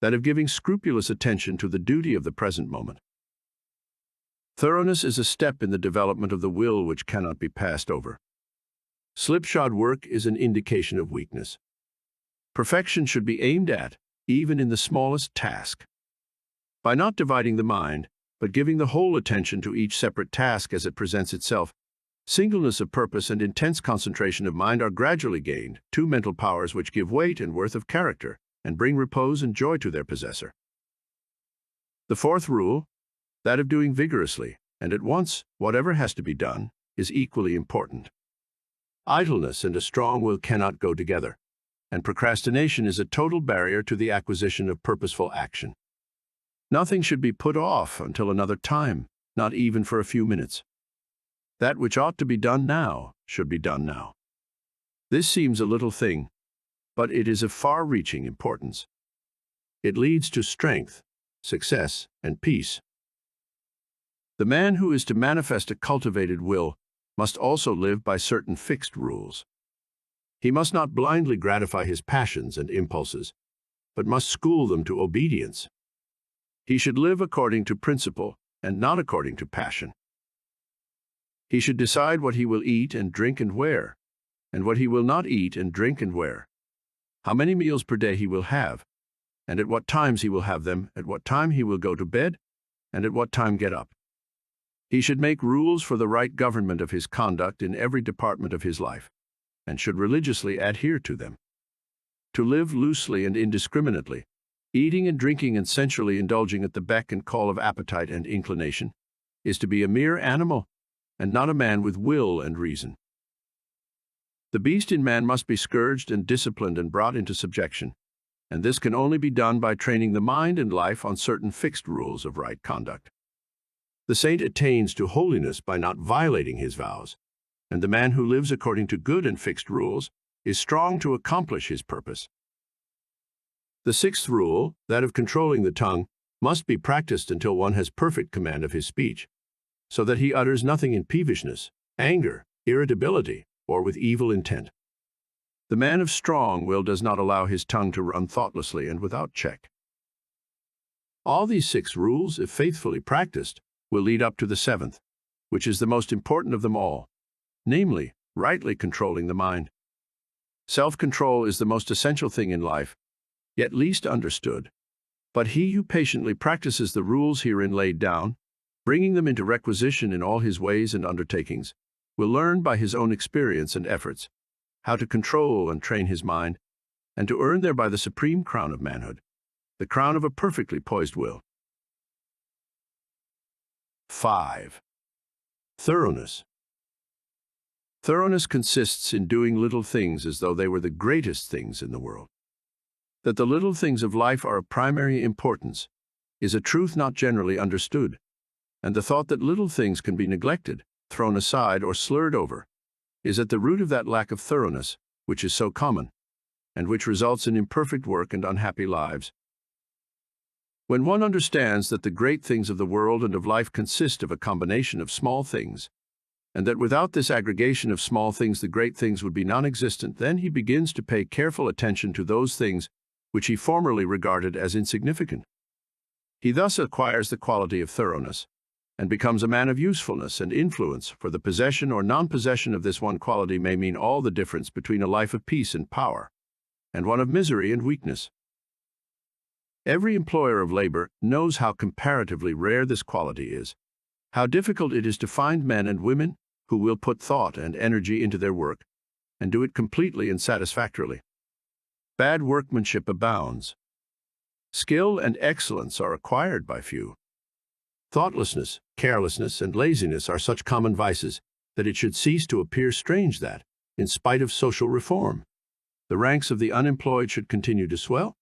that of giving scrupulous attention to the duty of the present moment. Thoroughness is a step in the development of the will which cannot be passed over. Slipshod work is an indication of weakness. Perfection should be aimed at, even in the smallest task. By not dividing the mind, but giving the whole attention to each separate task as it presents itself, singleness of purpose and intense concentration of mind are gradually gained, two mental powers which give weight and worth of character, and bring repose and joy to their possessor. The fourth rule, that of doing vigorously, and at once, whatever has to be done, is equally important. Idleness and a strong will cannot go together, and procrastination is a total barrier to the acquisition of purposeful action. Nothing should be put off until another time, not even for a few minutes. That which ought to be done now should be done now. This seems a little thing, but it is of far-reaching importance. It leads to strength, success, and peace. The man who is to manifest a cultivated will must also live by certain fixed rules. He must not blindly gratify his passions and impulses, but must school them to obedience. He should live according to principle and not according to passion. He should decide what he will eat and drink and wear, and what he will not eat and drink and wear, how many meals per day he will have, and at what times he will have them, at what time he will go to bed, and at what time get up. He should make rules for the right government of his conduct in every department of his life, and should religiously adhere to them. To live loosely and indiscriminately, eating and drinking and sensually indulging at the beck and call of appetite and inclination, is to be a mere animal, and not a man with will and reason. The beast in man must be scourged and disciplined and brought into subjection, and this can only be done by training the mind and life on certain fixed rules of right conduct. The saint attains to holiness by not violating his vows, and the man who lives according to good and fixed rules is strong to accomplish his purpose. The sixth rule, that of controlling the tongue, must be practiced until one has perfect command of his speech, so that he utters nothing in peevishness, anger, irritability, or with evil intent. The man of strong will does not allow his tongue to run thoughtlessly and without check. All these 6 rules, if faithfully practiced, will lead up to the 7th, which is the most important of them all, namely, rightly controlling the mind. Self-control is the most essential thing in life, yet least understood. But he who patiently practices the rules herein laid down, bringing them into requisition in all his ways and undertakings, will learn by his own experience and efforts how to control and train his mind, and to earn thereby the supreme crown of manhood, the crown of a perfectly poised will. 5. Thoroughness. Thoroughness consists in doing little things as though they were the greatest things in the world. That the little things of life are of primary importance is a truth not generally understood, and the thought that little things can be neglected, thrown aside, or slurred over is at the root of that lack of thoroughness which is so common, and which results in imperfect work and unhappy lives. When one understands that the great things of the world and of life consist of a combination of small things, and that without this aggregation of small things the great things would be non-existent, then he begins to pay careful attention to those things which he formerly regarded as insignificant. He thus acquires the quality of thoroughness, and becomes a man of usefulness and influence, for the possession or non-possession of this one quality may mean all the difference between a life of peace and power, and one of misery and weakness. Every employer of labor knows how comparatively rare this quality is, how difficult it is to find men and women who will put thought and energy into their work, and do it completely and satisfactorily. Bad workmanship abounds. Skill and excellence are acquired by few. Thoughtlessness, carelessness, and laziness are such common vices that it should cease to appear strange that, in spite of social reform, the ranks of the unemployed should continue to swell.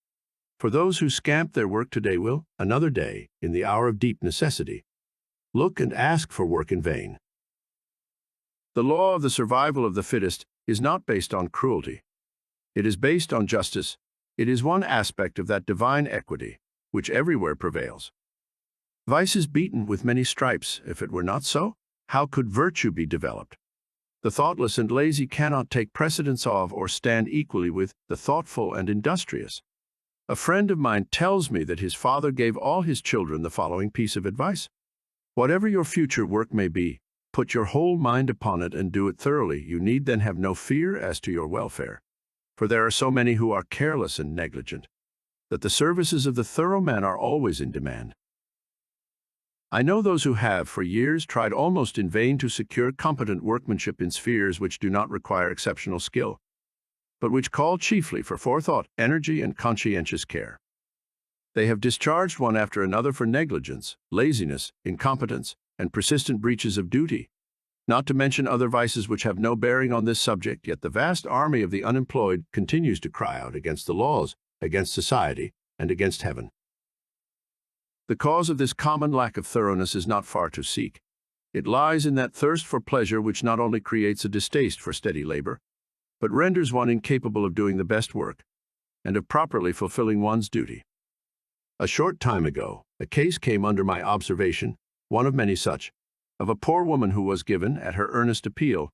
For those who scamp their work today will, another day, in the hour of deep necessity, look and ask for work in vain. The law of the survival of the fittest is not based on cruelty. It is based on justice. It is one aspect of that divine equity which everywhere prevails. Vice is beaten with many stripes. If it were not so, how could virtue be developed? The thoughtless and lazy cannot take precedence of or stand equally with the thoughtful and industrious. A friend of mine tells me that his father gave all his children the following piece of advice: whatever your future work may be, put your whole mind upon it and do it thoroughly. You need then have no fear as to your welfare, for there are so many who are careless and negligent, that the services of the thorough man are always in demand. I know those who have for years tried almost in vain to secure competent workmanship in spheres which do not require exceptional skill, but which call chiefly for forethought, energy, and conscientious care. They have discharged one after another for negligence, laziness, incompetence, and persistent breaches of duty, not to mention other vices which have no bearing on this subject, yet the vast army of the unemployed continues to cry out against the laws, against society, and against heaven. The cause of this common lack of thoroughness is not far to seek. It lies in that thirst for pleasure which not only creates a distaste for steady labor, but renders one incapable of doing the best work, and of properly fulfilling one's duty. A short time ago, a case came under my observation, one of many such, of a poor woman who was given, at her earnest appeal,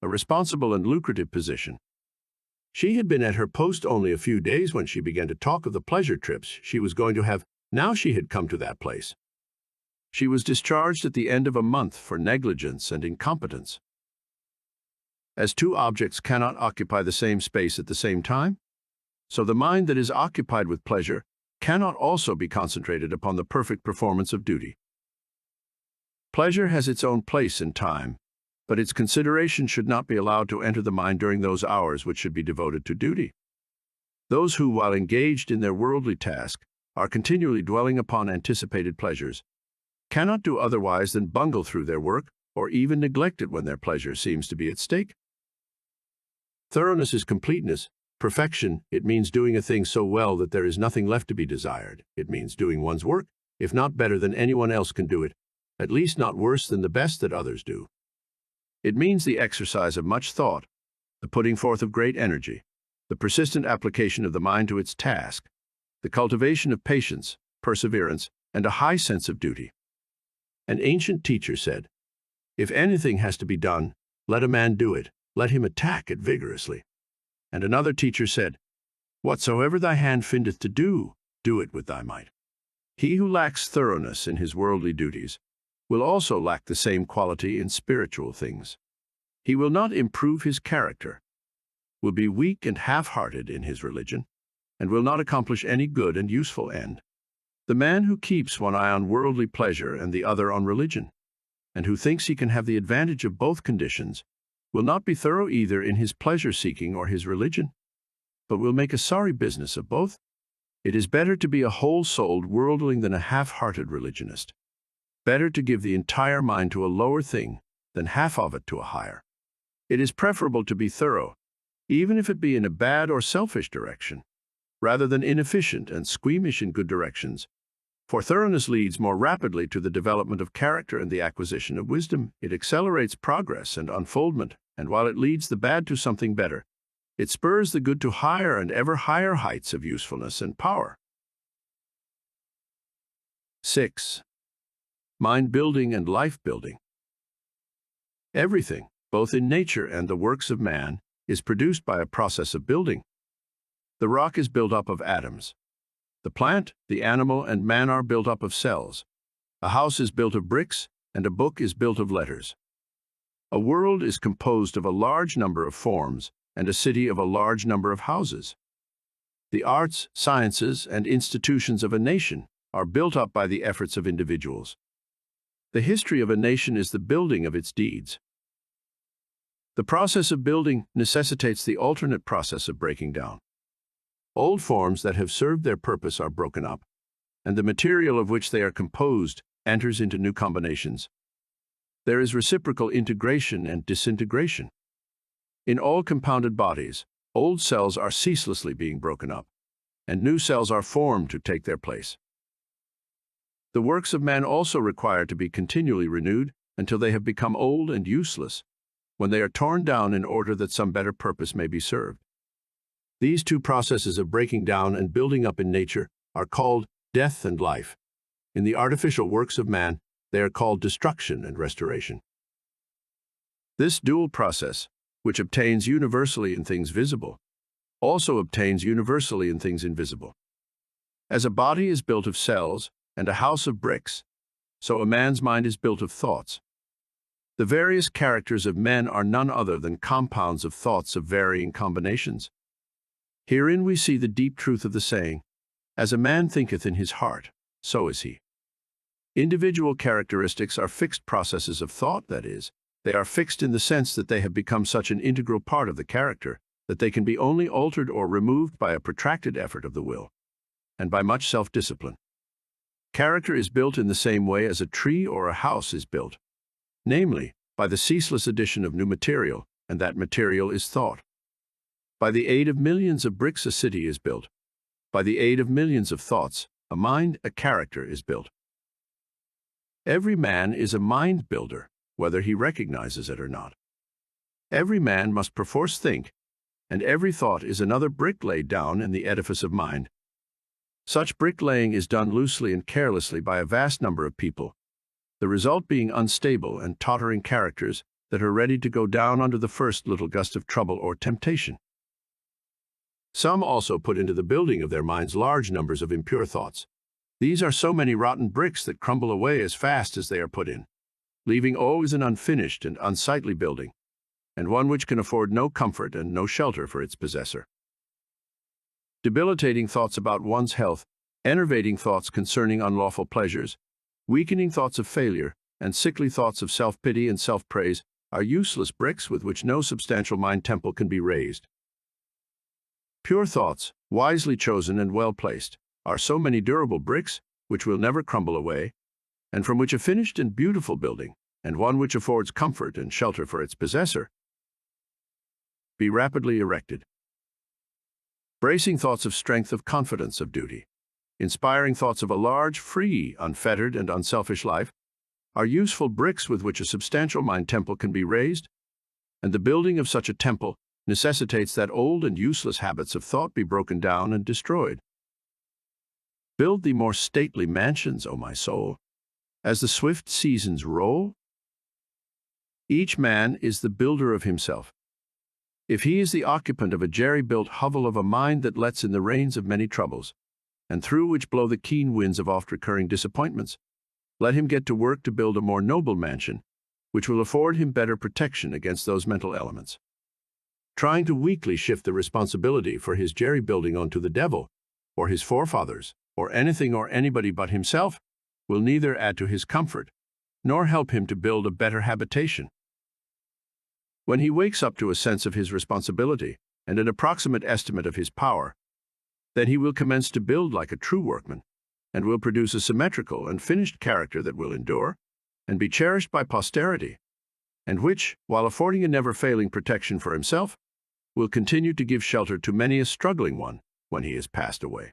a responsible and lucrative position. She had been at her post only a few days when she began to talk of the pleasure trips she was going to have now she had come to that place. She was discharged at the end of a month for negligence and incompetence. As two objects cannot occupy the same space at the same time, so the mind that is occupied with pleasure cannot also be concentrated upon the perfect performance of duty. Pleasure has its own place in time, but its consideration should not be allowed to enter the mind during those hours which should be devoted to duty. Those who, while engaged in their worldly task, are continually dwelling upon anticipated pleasures, cannot do otherwise than bungle through their work, or even neglect it when their pleasure seems to be at stake. Thoroughness is completeness, perfection. It means doing a thing so well that there is nothing left to be desired. It means doing one's work, if not better than anyone else can do it, at least not worse than the best that others do. It means the exercise of much thought, the putting forth of great energy, the persistent application of the mind to its task, the cultivation of patience, perseverance, and a high sense of duty. An ancient teacher said, "If anything has to be done, let a man do it, let him attack it vigorously." And another teacher said, "Whatsoever thy hand findeth to do, do it with thy might." He who lacks thoroughness in his worldly duties will also lack the same quality in spiritual things. He will not improve his character, will be weak and half-hearted in his religion, and will not accomplish any good and useful end. The man who keeps one eye on worldly pleasure and the other on religion, and who thinks he can have the advantage of both conditions, will not be thorough either in his pleasure-seeking or his religion. but will make a sorry business of both. It is better to be a whole-souled worldling than a half-hearted religionist. Better to give the entire mind to a lower thing than half of it to a higher. It is preferable to be thorough, even if it be in a bad or selfish direction, rather than inefficient and squeamish in good directions, for thoroughness leads more rapidly to the development of character and the acquisition of wisdom. It accelerates progress and unfoldment, and while it leads the bad to something better, it spurs the good to higher and ever higher heights of usefulness and power. 6. Mind building and life building. Everything, both in nature and the works of man, is produced by a process of building. The rock is built up of atoms. The plant, the animal, and man are built up of cells. A house is built of bricks, and a book is built of letters. A world is composed of a large number of forms, and a city of a large number of houses. The arts, sciences, and institutions of a nation are built up by the efforts of individuals. The history of a nation is the building of its deeds. The process of building necessitates the alternate process of breaking down. Old forms that have served their purpose are broken up, and the material of which they are composed enters into new combinations. There is reciprocal integration and disintegration. In all compounded bodies, old cells are ceaselessly being broken up, and new cells are formed to take their place. The works of man also require to be continually renewed until they have become old and useless, when they are torn down in order that some better purpose may be served. These two processes of breaking down and building up in nature are called death and life. In the artificial works of man, they are called destruction and restoration. This dual process, which obtains universally in things visible, also obtains universally in things invisible. As a body is built of cells and a house of bricks, so a man's mind is built of thoughts. The various characters of men are none other than compounds of thoughts of varying combinations. Herein we see the deep truth of the saying, "As a man thinketh in his heart, so is he." Individual characteristics are fixed processes of thought, that is, they are fixed in the sense that they have become such an integral part of the character that they can be only altered or removed by a protracted effort of the will, and by much self-discipline. Character is built in the same way as a tree or a house is built, namely, by the ceaseless addition of new material, and that material is thought. By the aid of millions of bricks a city is built. By the aid of millions of thoughts, a mind, a character is built. Every man is a mind builder, whether he recognizes it or not. Every man must perforce think, and every thought is another brick laid down in the edifice of mind. Such bricklaying is done loosely and carelessly by a vast number of people, the result being unstable and tottering characters that are ready to go down under the first little gust of trouble or temptation. Some also put into the building of their minds large numbers of impure thoughts. These are so many rotten bricks that crumble away as fast as they are put in, leaving always an unfinished and unsightly building, and one which can afford no comfort and no shelter for its possessor. Debilitating thoughts about one's health, enervating thoughts concerning unlawful pleasures, weakening thoughts of failure, and sickly thoughts of self-pity and self-praise are useless bricks with which no substantial mind temple can be raised. Pure thoughts, wisely chosen and well placed, are so many durable bricks which will never crumble away, and from which a finished and beautiful building, and one which affords comfort and shelter for its possessor, be rapidly erected. Bracing thoughts of strength, of confidence, of duty, inspiring thoughts of a large, free, unfettered, and unselfish life, are useful bricks with which a substantial mind temple can be raised, and the building of such a temple necessitates that old and useless habits of thought be broken down and destroyed. Build thee more stately mansions, O my soul, as the swift seasons roll. Each man is the builder of himself. If he is the occupant of a jerry-built hovel of a mind that lets in the rains of many troubles, and through which blow the keen winds of oft-recurring disappointments, let him get to work to build a more noble mansion, which will afford him better protection against those mental elements. Trying to weakly shift the responsibility for his jerry-building onto the devil, or his forefathers, or anything or anybody but himself, will neither add to his comfort, nor help him to build a better habitation. When he wakes up to a sense of his responsibility, and an approximate estimate of his power, then he will commence to build like a true workman, and will produce a symmetrical and finished character that will endure and be cherished by posterity, and which, while affording a never-failing protection for himself, will continue to give shelter to many a struggling one when he has passed away.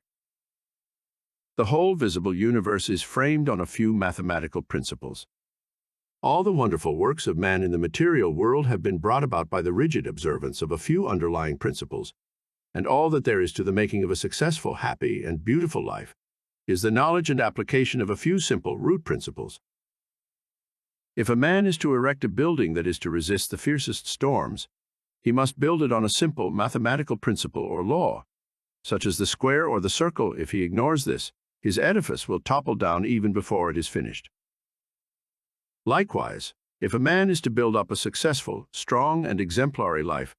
The whole visible universe is framed on a few mathematical principles. All the wonderful works of man in the material world have been brought about by the rigid observance of a few underlying principles, and all that there is to the making of a successful, happy, and beautiful life is the knowledge and application of a few simple root principles. If a man is to erect a building that is to resist the fiercest storms, he must build it on a simple mathematical principle or law, such as the square or the circle. If he ignores this, his edifice will topple down even before it is finished. Likewise, if a man is to build up a successful, strong, and exemplary life,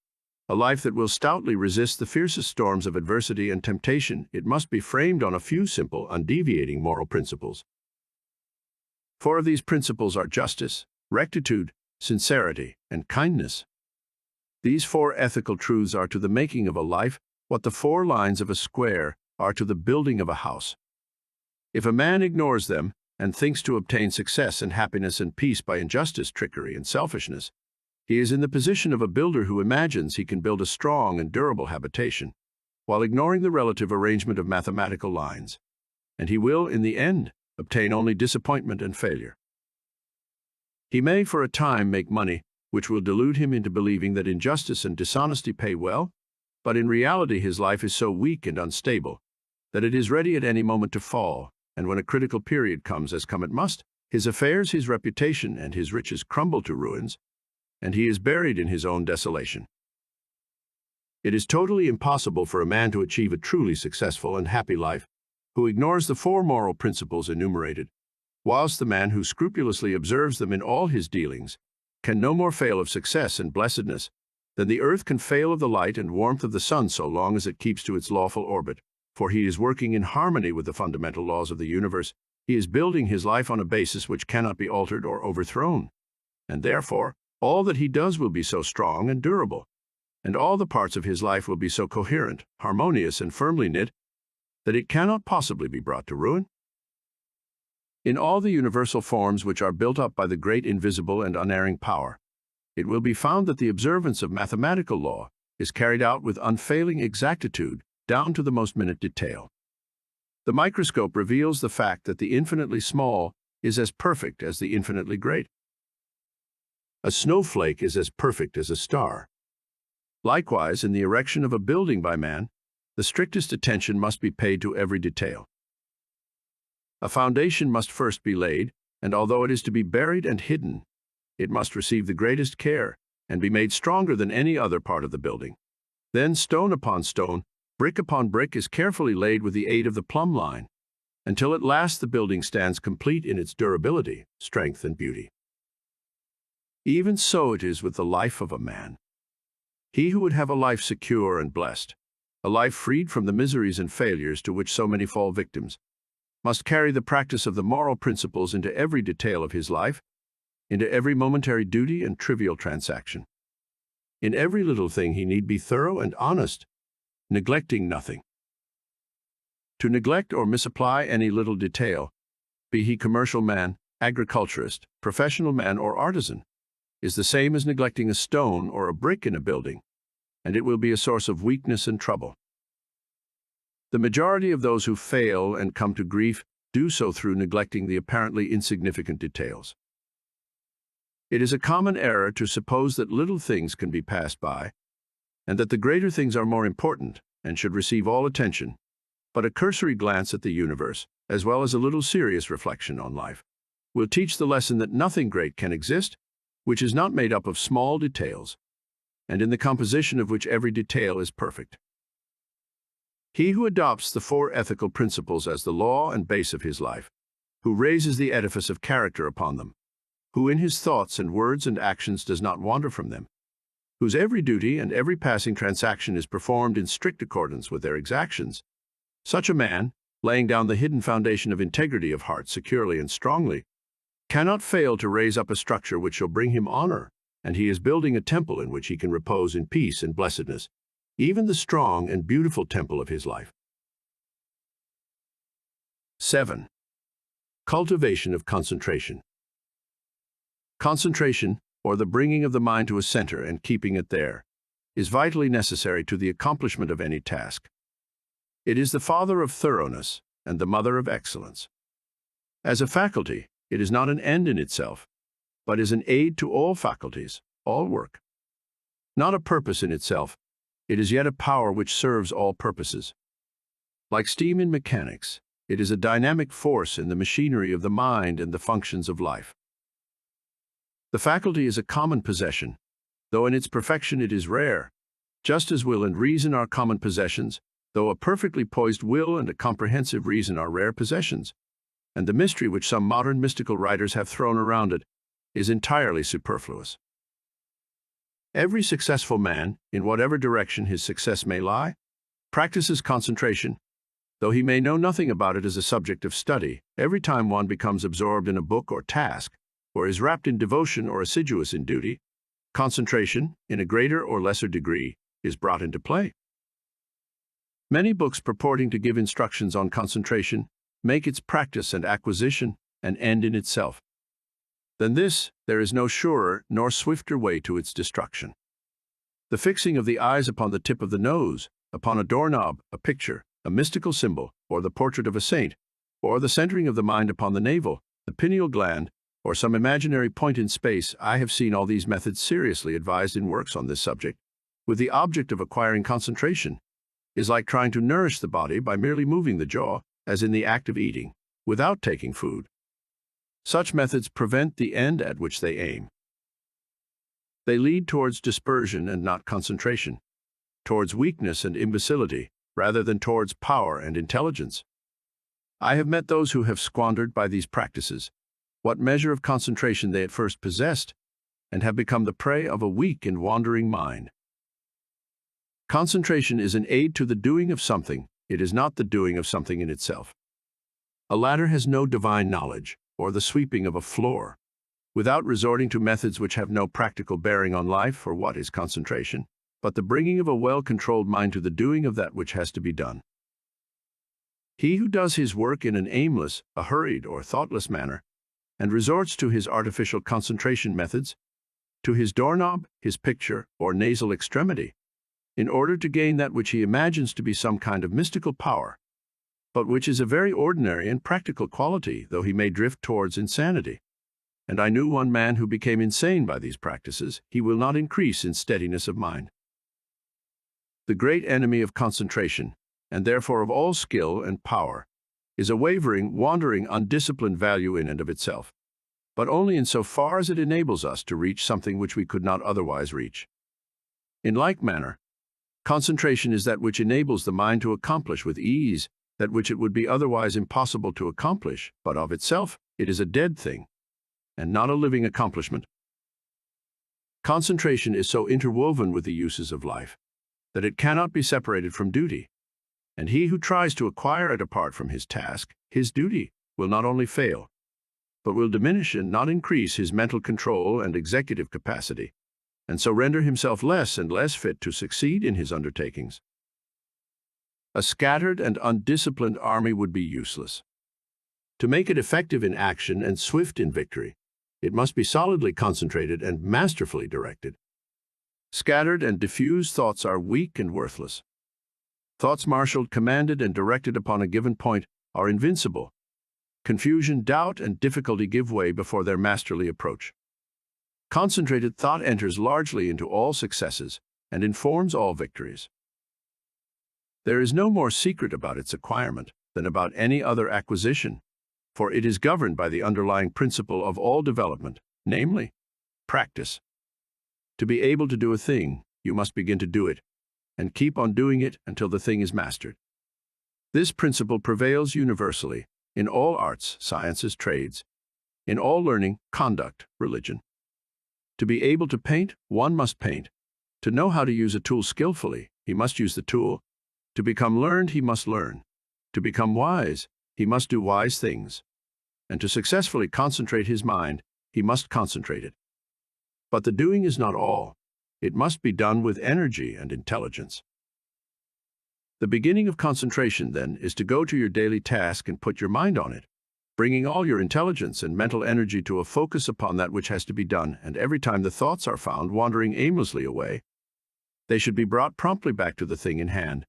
a life that will stoutly resist the fiercest storms of adversity and temptation, it must be framed on a few simple, undeviating moral principles. 4 of these principles are justice, rectitude, sincerity, and kindness. These 4 ethical truths are to the making of a life what the 4 lines of a square are to the building of a house. If a man ignores them and thinks to obtain success and happiness and peace by injustice, trickery, and selfishness, he is in the position of a builder who imagines he can build a strong and durable habitation, while ignoring the relative arrangement of mathematical lines, and he will, in the end, obtain only disappointment and failure. He may for a time make money, which will delude him into believing that injustice and dishonesty pay well, but in reality his life is so weak and unstable that it is ready at any moment to fall, and when a critical period comes, as come it must, his affairs, his reputation, and his riches crumble to ruins, and he is buried in his own desolation. It is totally impossible for a man to achieve a truly successful and happy life who ignores the 4 moral principles enumerated, whilst the man who scrupulously observes them in all his dealings can no more fail of success and blessedness than the earth can fail of the light and warmth of the sun so long as it keeps to its lawful orbit, for he is working in harmony with the fundamental laws of the universe. He is building his life on a basis which cannot be altered or overthrown, and therefore all that he does will be so strong and durable, and all the parts of his life will be so coherent, harmonious, and firmly knit, that it cannot possibly be brought to ruin. In all the universal forms which are built up by the great invisible and unerring power, it will be found that the observance of mathematical law is carried out with unfailing exactitude down to the most minute detail. The microscope reveals the fact that the infinitely small is as perfect as the infinitely great. A snowflake is as perfect as a star. Likewise, in the erection of a building by man, the strictest attention must be paid to every detail. A foundation must first be laid, and although it is to be buried and hidden, it must receive the greatest care and be made stronger than any other part of the building. Then stone upon stone, brick upon brick is carefully laid with the aid of the plumb line, until at last the building stands complete in its durability, strength, and beauty. Even so it is with the life of a man. He who would have a life secure and blessed, a life freed from the miseries and failures to which so many fall victims, must carry the practice of the moral principles into every detail of his life, into every momentary duty and trivial transaction. In every little thing he need be thorough and honest, neglecting nothing. To neglect or misapply any little detail, be he commercial man, agriculturist, professional man, or artisan, is the same as neglecting a stone or a brick in a building, and it will be a source of weakness and trouble. The majority of those who fail and come to grief do so through neglecting the apparently insignificant details. It is a common error to suppose that little things can be passed by, and that the greater things are more important and should receive all attention, but a cursory glance at the universe, as well as a little serious reflection on life, will teach the lesson that nothing great can exist which is not made up of small details, and in the composition of which every detail is perfect. He who adopts the 4 ethical principles as the law and base of his life, who raises the edifice of character upon them, who in his thoughts and words and actions does not wander from them, whose every duty and every passing transaction is performed in strict accordance with their exactions, such a man, laying down the hidden foundation of integrity of heart securely and strongly, cannot fail to raise up a structure which shall bring him honor, and he is building a temple in which he can repose in peace and blessedness, even the strong and beautiful temple of his life. 7. Cultivation of concentration. Concentration, or the bringing of the mind to a center and keeping it there, is vitally necessary to the accomplishment of any task. It is the father of thoroughness and the mother of excellence. As a faculty, it is not an end in itself, but is an aid to all faculties, all work. Not a purpose in itself, it is yet a power which serves all purposes. Like steam in mechanics, it is a dynamic force in the machinery of the mind and the functions of life. The faculty is a common possession, though in its perfection it is rare, just as will and reason are common possessions, though a perfectly poised will and a comprehensive reason are rare possessions, and the mystery which some modern mystical writers have thrown around it is entirely superfluous. Every successful man, in whatever direction his success may lie, practices concentration, though he may know nothing about it as a subject of study. Every time one becomes absorbed in a book or task, or is wrapped in devotion or assiduous in duty, concentration, in a greater or lesser degree, is brought into play. Many books purporting to give instructions on concentration make its practice and acquisition an end in itself. Than this, there is no surer nor swifter way to its destruction. The fixing of the eyes upon the tip of the nose, upon a doorknob, a picture, a mystical symbol, or the portrait of a saint, or the centering of the mind upon the navel, the pineal gland, or some imaginary point in space, I have seen all these methods seriously advised in works on this subject, with the object of acquiring concentration, is like trying to nourish the body by merely moving the jaw, as in the act of eating, without taking food. Such methods prevent the end at which they aim. They lead towards dispersion and not concentration, towards weakness and imbecility, rather than towards power and intelligence. I have met those who have squandered by these practices what measure of concentration they at first possessed, and have become the prey of a weak and wandering mind. Concentration is an aid to the doing of something, it is not the doing of something in itself. A ladder has no divine knowledge, or the sweeping of a floor, without resorting to methods which have no practical bearing on life. For what is concentration, but the bringing of a well-controlled mind to the doing of that which has to be done? He who does his work in an aimless, a hurried, or thoughtless manner, and resorts to his artificial concentration methods, to his doorknob, his picture, or nasal extremity, in order to gain that which he imagines to be some kind of mystical power, but which is a very ordinary and practical quality, though he may drift towards insanity. And I knew one man who became insane by these practices. He will not increase in steadiness of mind. The great enemy of concentration, and therefore of all skill and power, is a wavering, wandering, undisciplined value in and of itself, but only in so far as it enables us to reach something which we could not otherwise reach. In like manner, concentration is that which enables the mind to accomplish with ease that which it would be otherwise impossible to accomplish, but of itself it is a dead thing, and not a living accomplishment. Concentration is so interwoven with the uses of life that it cannot be separated from duty, and he who tries to acquire it apart from his task, his duty, will not only fail, but will diminish and not increase his mental control and executive capacity, and so render himself less and less fit to succeed in his undertakings. A scattered and undisciplined army would be useless. To make it effective in action and swift in victory, it must be solidly concentrated and masterfully directed. Scattered and diffused thoughts are weak and worthless. Thoughts marshaled, commanded, and directed upon a given point are invincible. Confusion, doubt, and difficulty give way before their masterly approach. Concentrated thought enters largely into all successes and informs all victories. There is no more secret about its acquirement than about any other acquisition, for it is governed by the underlying principle of all development, namely, practice. To be able to do a thing, you must begin to do it, and keep on doing it until the thing is mastered. This principle prevails universally in all arts, sciences, trades, in all learning, conduct, religion. To be able to paint, one must paint. To know how to use a tool skillfully, he must use the tool. To become learned, he must learn. To become wise, he must do wise things. And to successfully concentrate his mind, he must concentrate it. But the doing is not all. It must be done with energy and intelligence. The beginning of concentration, then, is to go to your daily task and put your mind on it, bringing all your intelligence and mental energy to a focus upon that which has to be done, and every time the thoughts are found wandering aimlessly away, they should be brought promptly back to the thing in hand.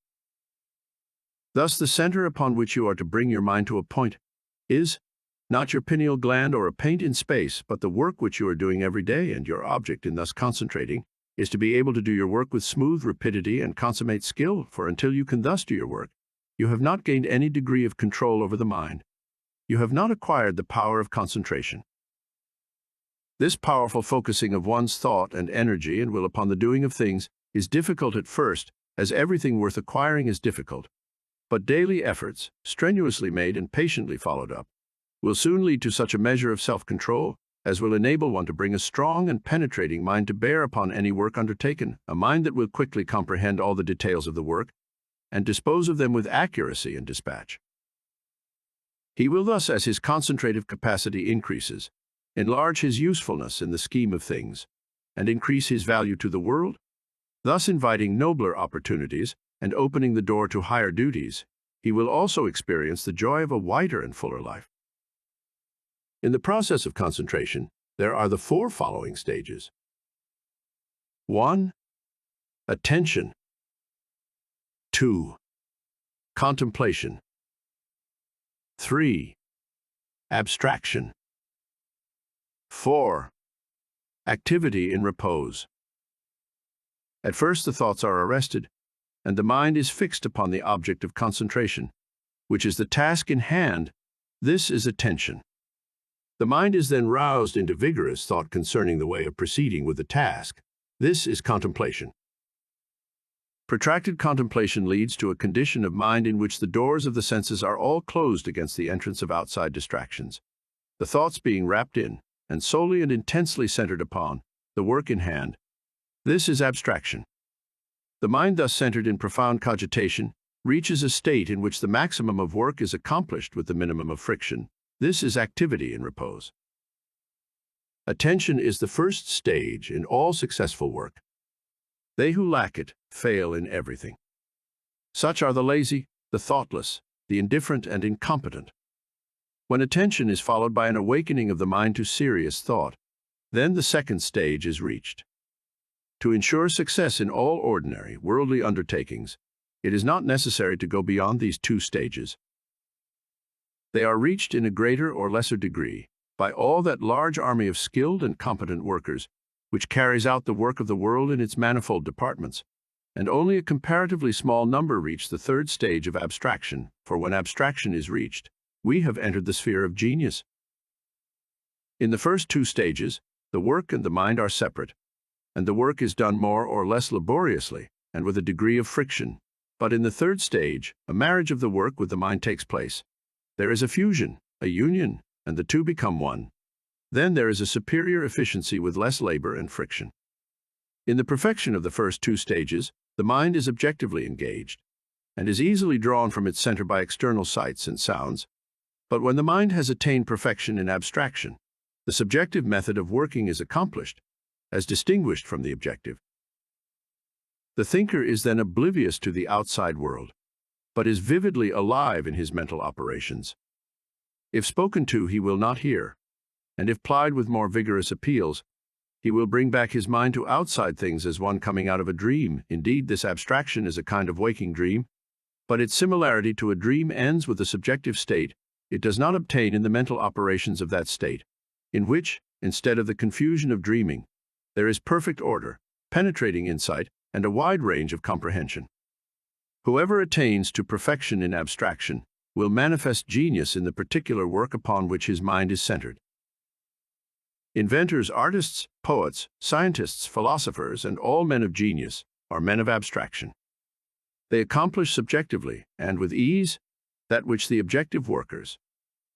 Thus, the center upon which you are to bring your mind to a point is not your pineal gland or a paint in space, but the work which you are doing every day, and your object in thus concentrating is to be able to do your work with smooth rapidity and consummate skill, for until you can thus do your work, you have not gained any degree of control over the mind. You have not acquired the power of concentration. This powerful focusing of one's thought and energy and will upon the doing of things is difficult at first, as everything worth acquiring is difficult. But daily efforts, strenuously made and patiently followed up, will soon lead to such a measure of self-control as will enable one to bring a strong and penetrating mind to bear upon any work undertaken, a mind that will quickly comprehend all the details of the work and dispose of them with accuracy and dispatch. He will thus, as his concentrative capacity increases, enlarge his usefulness in the scheme of things, and increase his value to the world, thus inviting nobler opportunities and opening the door to higher duties. He will also experience the joy of a wider and fuller life. In the process of concentration, there are the four following stages. 1. Attention. 2. Contemplation. 3. Abstraction. 4. Activity in repose. At first the thoughts are arrested, and the mind is fixed upon the object of concentration, which is the task in hand. This is attention. The mind is then roused into vigorous thought concerning the way of proceeding with the task. This is contemplation. Protracted contemplation leads to a condition of mind in which the doors of the senses are all closed against the entrance of outside distractions, the thoughts being wrapped in and solely and intensely centered upon the work in hand. This is abstraction. The mind thus centered in profound cogitation reaches a state in which the maximum of work is accomplished with the minimum of friction. This is activity in repose. Attention is the first stage in all successful work. They who lack it fail in everything. Such are the lazy, the thoughtless, the indifferent and incompetent. When attention is followed by an awakening of the mind to serious thought, then the second stage is reached. To ensure success in all ordinary, worldly undertakings, it is not necessary to go beyond these two stages. They are reached in a greater or lesser degree by all that large army of skilled and competent workers which carries out the work of the world in its manifold departments, and only a comparatively small number reach the third stage of abstraction, for when abstraction is reached, we have entered the sphere of genius. In the first two stages, the work and the mind are separate, and the work is done more or less laboriously and with a degree of friction. But in the third stage, a marriage of the work with the mind takes place. There is a fusion, a union, and the two become one. Then there is a superior efficiency with less labor and friction. In the perfection of the first two stages, the mind is objectively engaged and is easily drawn from its center by external sights and sounds. But when the mind has attained perfection in abstraction, the subjective method of working is accomplished, as distinguished from the objective. The thinker is then oblivious to the outside world, but is vividly alive in his mental operations. If spoken to, he will not hear, and if plied with more vigorous appeals, he will bring back his mind to outside things as one coming out of a dream. Indeed, this abstraction is a kind of waking dream, but its similarity to a dream ends with the subjective state. It does not obtain in the mental operations of that state, in which, instead of the confusion of dreaming, there is perfect order, penetrating insight, and a wide range of comprehension. Whoever attains to perfection in abstraction will manifest genius in the particular work upon which his mind is centered. Inventors, artists, poets, scientists, philosophers, and all men of genius are men of abstraction. They accomplish subjectively and with ease that which the objective workers,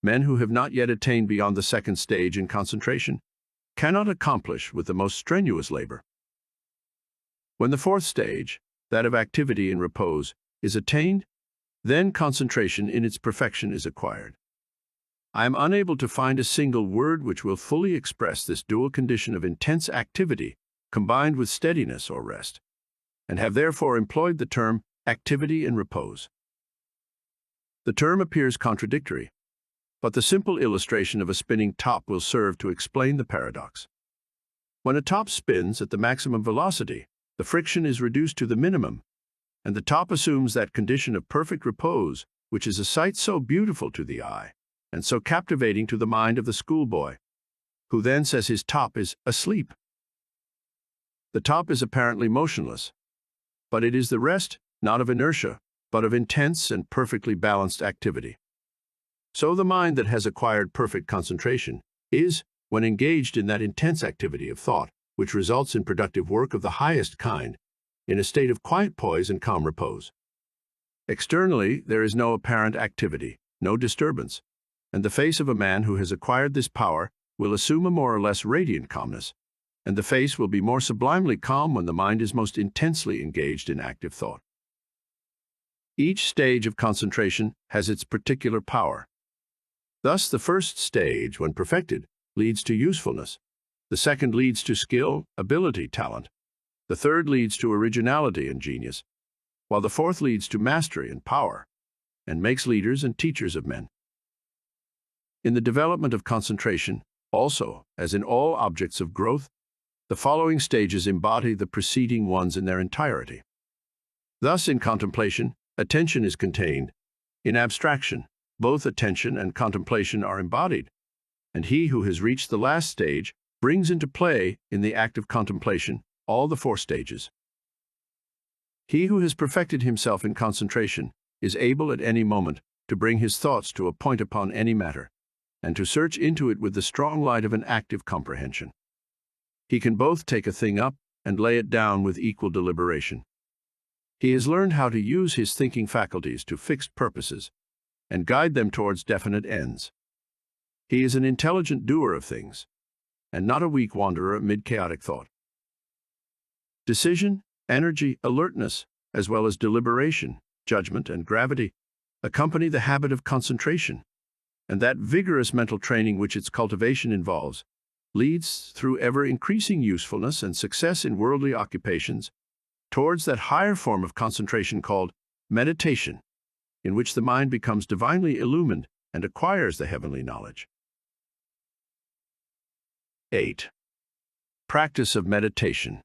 men who have not yet attained beyond the second stage in concentration, cannot accomplish with the most strenuous labor. When the fourth stage, that of activity in repose, is attained, then concentration in its perfection is acquired. I am unable to find a single word which will fully express this dual condition of intense activity combined with steadiness or rest, and have therefore employed the term activity and repose. The term appears contradictory, but the simple illustration of a spinning top will serve to explain the paradox. When a top spins at the maximum velocity, the friction is reduced to the minimum, and the top assumes that condition of perfect repose, which is a sight so beautiful to the eye and so captivating to the mind of the schoolboy, who then says his top is asleep. The top is apparently motionless, but it is the rest, not of inertia, but of intense and perfectly balanced activity. So the mind that has acquired perfect concentration is, when engaged in that intense activity of thought, which results in productive work of the highest kind, in a state of quiet poise and calm repose. Externally, there is no apparent activity, no disturbance, and the face of a man who has acquired this power will assume a more or less radiant calmness, and the face will be more sublimely calm when the mind is most intensely engaged in active thought. Each stage of concentration has its particular power. Thus, the first stage, when perfected, leads to usefulness. The second leads to skill, ability, talent. The third leads to originality and genius, while the fourth leads to mastery and power, and makes leaders and teachers of men. In the development of concentration, also, as in all objects of growth, the following stages embody the preceding ones in their entirety. Thus, in contemplation, attention is contained. In abstraction, both attention and contemplation are embodied, and he who has reached the last stage brings into play, in the act of contemplation, all the four stages. He who has perfected himself in concentration is able at any moment to bring his thoughts to a point upon any matter, and to search into it with the strong light of an active comprehension. He can both take a thing up and lay it down with equal deliberation. He has learned how to use his thinking faculties to fixed purposes and guide them towards definite ends. He is an intelligent doer of things, and not a weak wanderer amid chaotic thought. Decision, energy, alertness, as well as deliberation, judgment, and gravity accompany the habit of concentration, and that vigorous mental training which its cultivation involves leads, through ever-increasing usefulness and success in worldly occupations, towards that higher form of concentration called meditation, in which the mind becomes divinely illumined and acquires the heavenly knowledge. 8. Practice of meditation.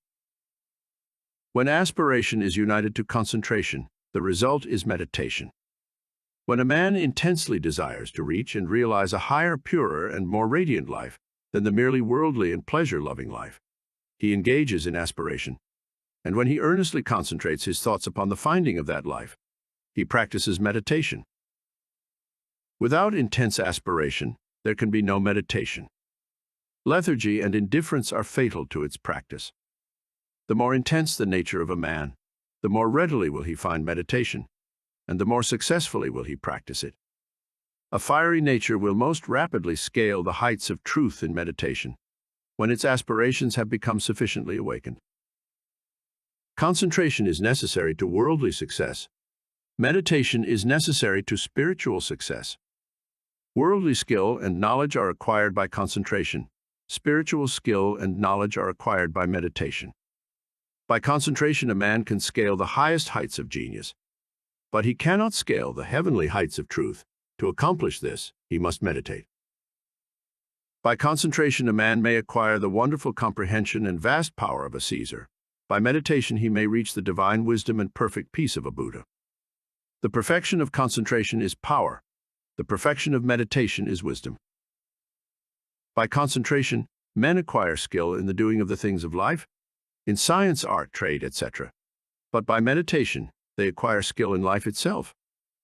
When aspiration is united to concentration, the result is meditation. When a man intensely desires to reach and realize a higher, purer, and more radiant life than the merely worldly and pleasure-loving life, he engages in aspiration, and when he earnestly concentrates his thoughts upon the finding of that life, he practices meditation. Without intense aspiration, there can be no meditation. Lethargy and indifference are fatal to its practice. The more intense the nature of a man, the more readily will he find meditation, and the more successfully will he practice it. A fiery nature will most rapidly scale the heights of truth in meditation, when its aspirations have become sufficiently awakened. Concentration is necessary to worldly success. Meditation is necessary to spiritual success. Worldly skill and knowledge are acquired by concentration. Spiritual skill and knowledge are acquired by meditation. By concentration, a man can scale the highest heights of genius, but he cannot scale the heavenly heights of truth. To accomplish this, he must meditate. By concentration, a man may acquire the wonderful comprehension and vast power of a Caesar. By meditation, he may reach the divine wisdom and perfect peace of a Buddha. The perfection of concentration is power. The perfection of meditation is wisdom. By concentration, men acquire skill in the doing of the things of life, in science, art, trade, etc. But by meditation, they acquire skill in life itself,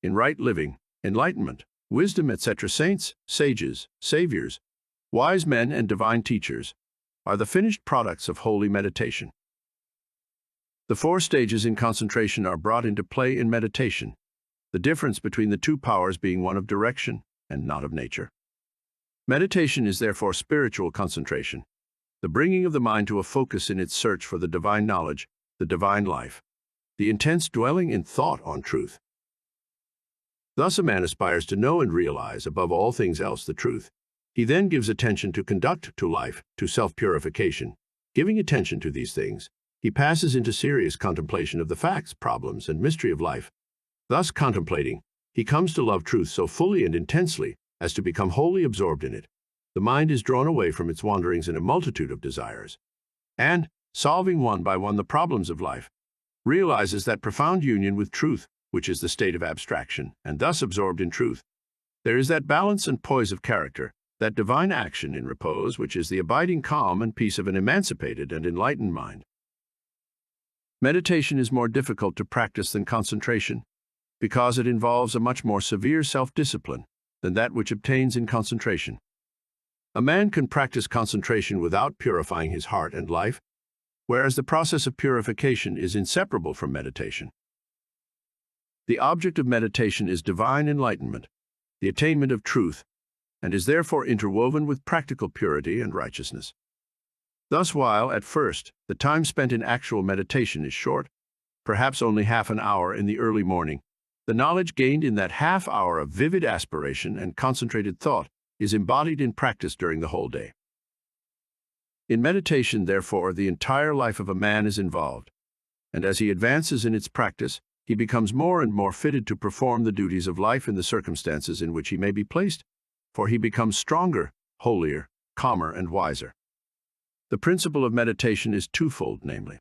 in right living, enlightenment, wisdom, etc. Saints, sages, saviors, wise men, and divine teachers are the finished products of holy meditation. The four stages in concentration are brought into play in meditation, the difference between the two powers being one of direction and not of nature. Meditation is therefore spiritual concentration, the bringing of the mind to a focus in its search for the divine knowledge, the divine life, the intense dwelling in thought on truth. Thus a man aspires to know and realize above all things else the truth. He then gives attention to conduct, to life, to self-purification. Giving attention to these things, he passes into serious contemplation of the facts, problems, and mystery of life. Thus contemplating, he comes to love truth so fully and intensely as to become wholly absorbed in it. The mind is drawn away from its wanderings in a multitude of desires, and, solving one by one the problems of life, realizes that profound union with truth, which is the state of abstraction, and thus absorbed in truth. There is that balance and poise of character, that divine action in repose, which is the abiding calm and peace of an emancipated and enlightened mind. Meditation is more difficult to practice than concentration, because it involves a much more severe self-discipline than that which obtains in concentration. A man can practice concentration without purifying his heart and life, whereas the process of purification is inseparable from meditation. The object of meditation is divine enlightenment, the attainment of truth, and is therefore interwoven with practical purity and righteousness. Thus, while, at first, the time spent in actual meditation is short, perhaps only half an hour in the early morning, the knowledge gained in that half hour of vivid aspiration and concentrated thought is embodied in practice during the whole day. In meditation, therefore, the entire life of a man is involved, and as he advances in its practice, he becomes more and more fitted to perform the duties of life in the circumstances in which he may be placed, for he becomes stronger, holier, calmer, and wiser. The principle of meditation is twofold, namely: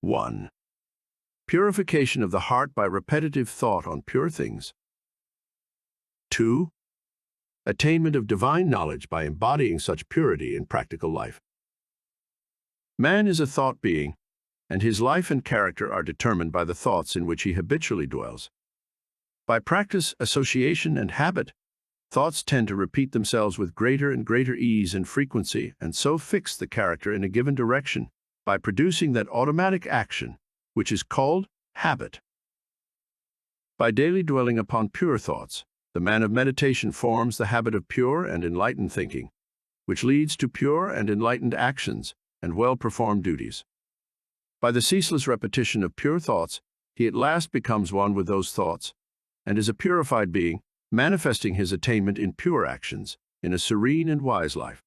1. Purification of the heart by repetitive thought on pure things. 2. Attainment of divine knowledge by embodying such purity in practical life. Man is a thought being, and his life and character are determined by the thoughts in which he habitually dwells. By practice, association, and habit, thoughts tend to repeat themselves with greater and greater ease and frequency, and so fix the character in a given direction by producing that automatic action, which is called habit. By daily dwelling upon pure thoughts, the man of meditation forms the habit of pure and enlightened thinking, which leads to pure and enlightened actions and well-performed duties. By the ceaseless repetition of pure thoughts, he at last becomes one with those thoughts, and is a purified being, manifesting his attainment in pure actions, in a serene and wise life.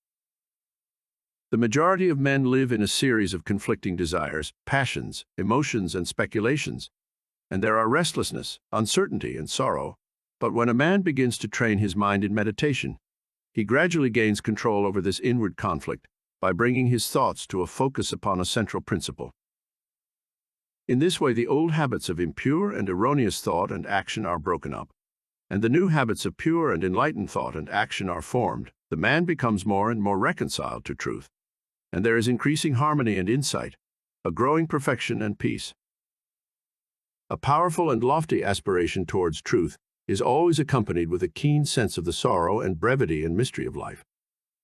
The majority of men live in a series of conflicting desires, passions, emotions, and speculations, and there are restlessness, uncertainty, and sorrow. But when a man begins to train his mind in meditation, he gradually gains control over this inward conflict by bringing his thoughts to a focus upon a central principle. In this way, the old habits of impure and erroneous thought and action are broken up, and the new habits of pure and enlightened thought and action are formed. The man becomes more and more reconciled to truth, and there is increasing harmony and insight, a growing perfection and peace. A powerful and lofty aspiration towards truth is always accompanied with a keen sense of the sorrow and brevity and mystery of life.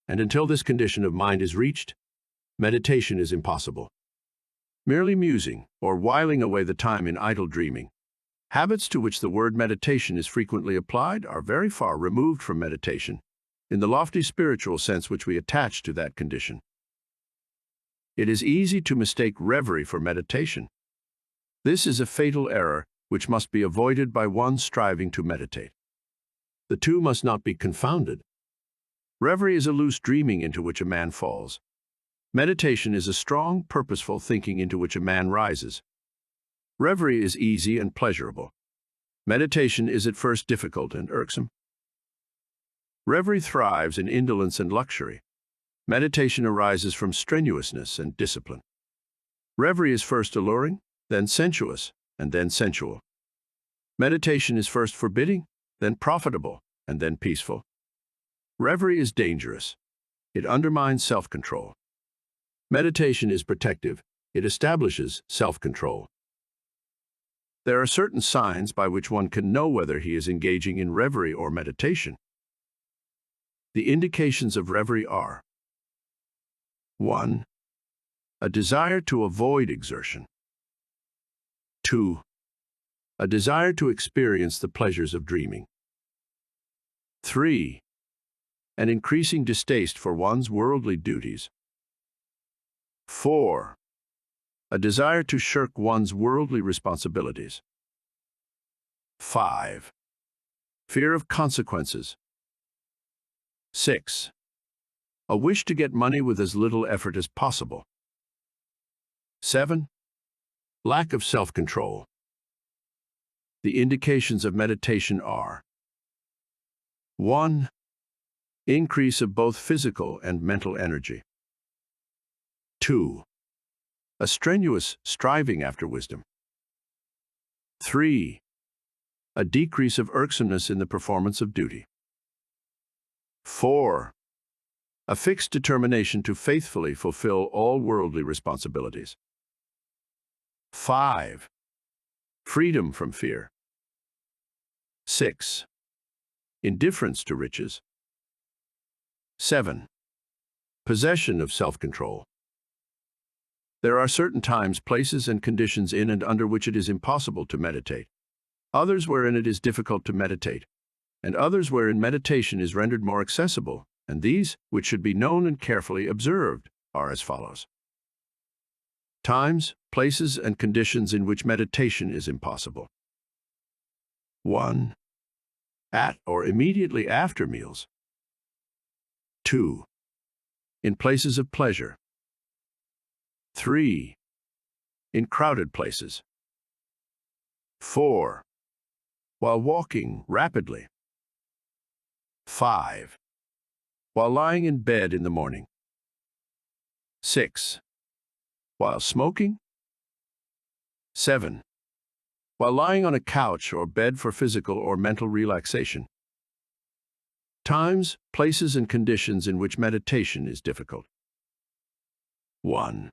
And until this condition of mind is reached, meditation is impossible. Merely musing or whiling away the time in idle dreaming, habits to which the word meditation is frequently applied, are very far removed from meditation, in the lofty spiritual sense which we attach to that condition. It is easy to mistake reverie for meditation. This is a fatal error which must be avoided by one striving to meditate. The two must not be confounded. Reverie is a loose dreaming into which a man falls. Meditation is a strong, purposeful thinking into which a man rises. Reverie is easy and pleasurable. Meditation is at first difficult and irksome. Reverie thrives in indolence and luxury. Meditation arises from strenuousness and discipline. Reverie is first alluring, then sensuous, and then sensual. Meditation is first forbidding, then profitable, and then peaceful. Reverie is dangerous. It undermines self-control. Meditation is protective. It establishes self-control. There are certain signs by which one can know whether he is engaging in reverie or meditation. The indications of reverie are: 1. A desire to avoid exertion. 2. A desire to experience the pleasures of dreaming. 3. An increasing distaste for one's worldly duties. 4. A desire to shirk one's worldly responsibilities. 5. Fear of consequences. 6. A wish to get money with as little effort as possible. 7. Lack of self-control. The indications of meditation are: 1. Increase of both physical and mental energy. 2. A strenuous striving after wisdom. 3. A decrease of irksomeness in the performance of duty. 4. A fixed determination to faithfully fulfill all worldly responsibilities. 5. Freedom from fear. 6. Indifference to riches. 7. Possession of self-control. There are certain times, places, and conditions in and under which it is impossible to meditate, others wherein it is difficult to meditate, and others wherein meditation is rendered more accessible, and these, which should be known and carefully observed, are as follows: times, places, and conditions in which meditation is impossible. 1. At or immediately after meals. 2. In places of pleasure. 3. In crowded places. 4. While walking rapidly. 5. While lying in bed in the morning. 6. While smoking. 7. While lying on a couch or bed for physical or mental relaxation. Times, places, and conditions in which meditation is difficult. 1.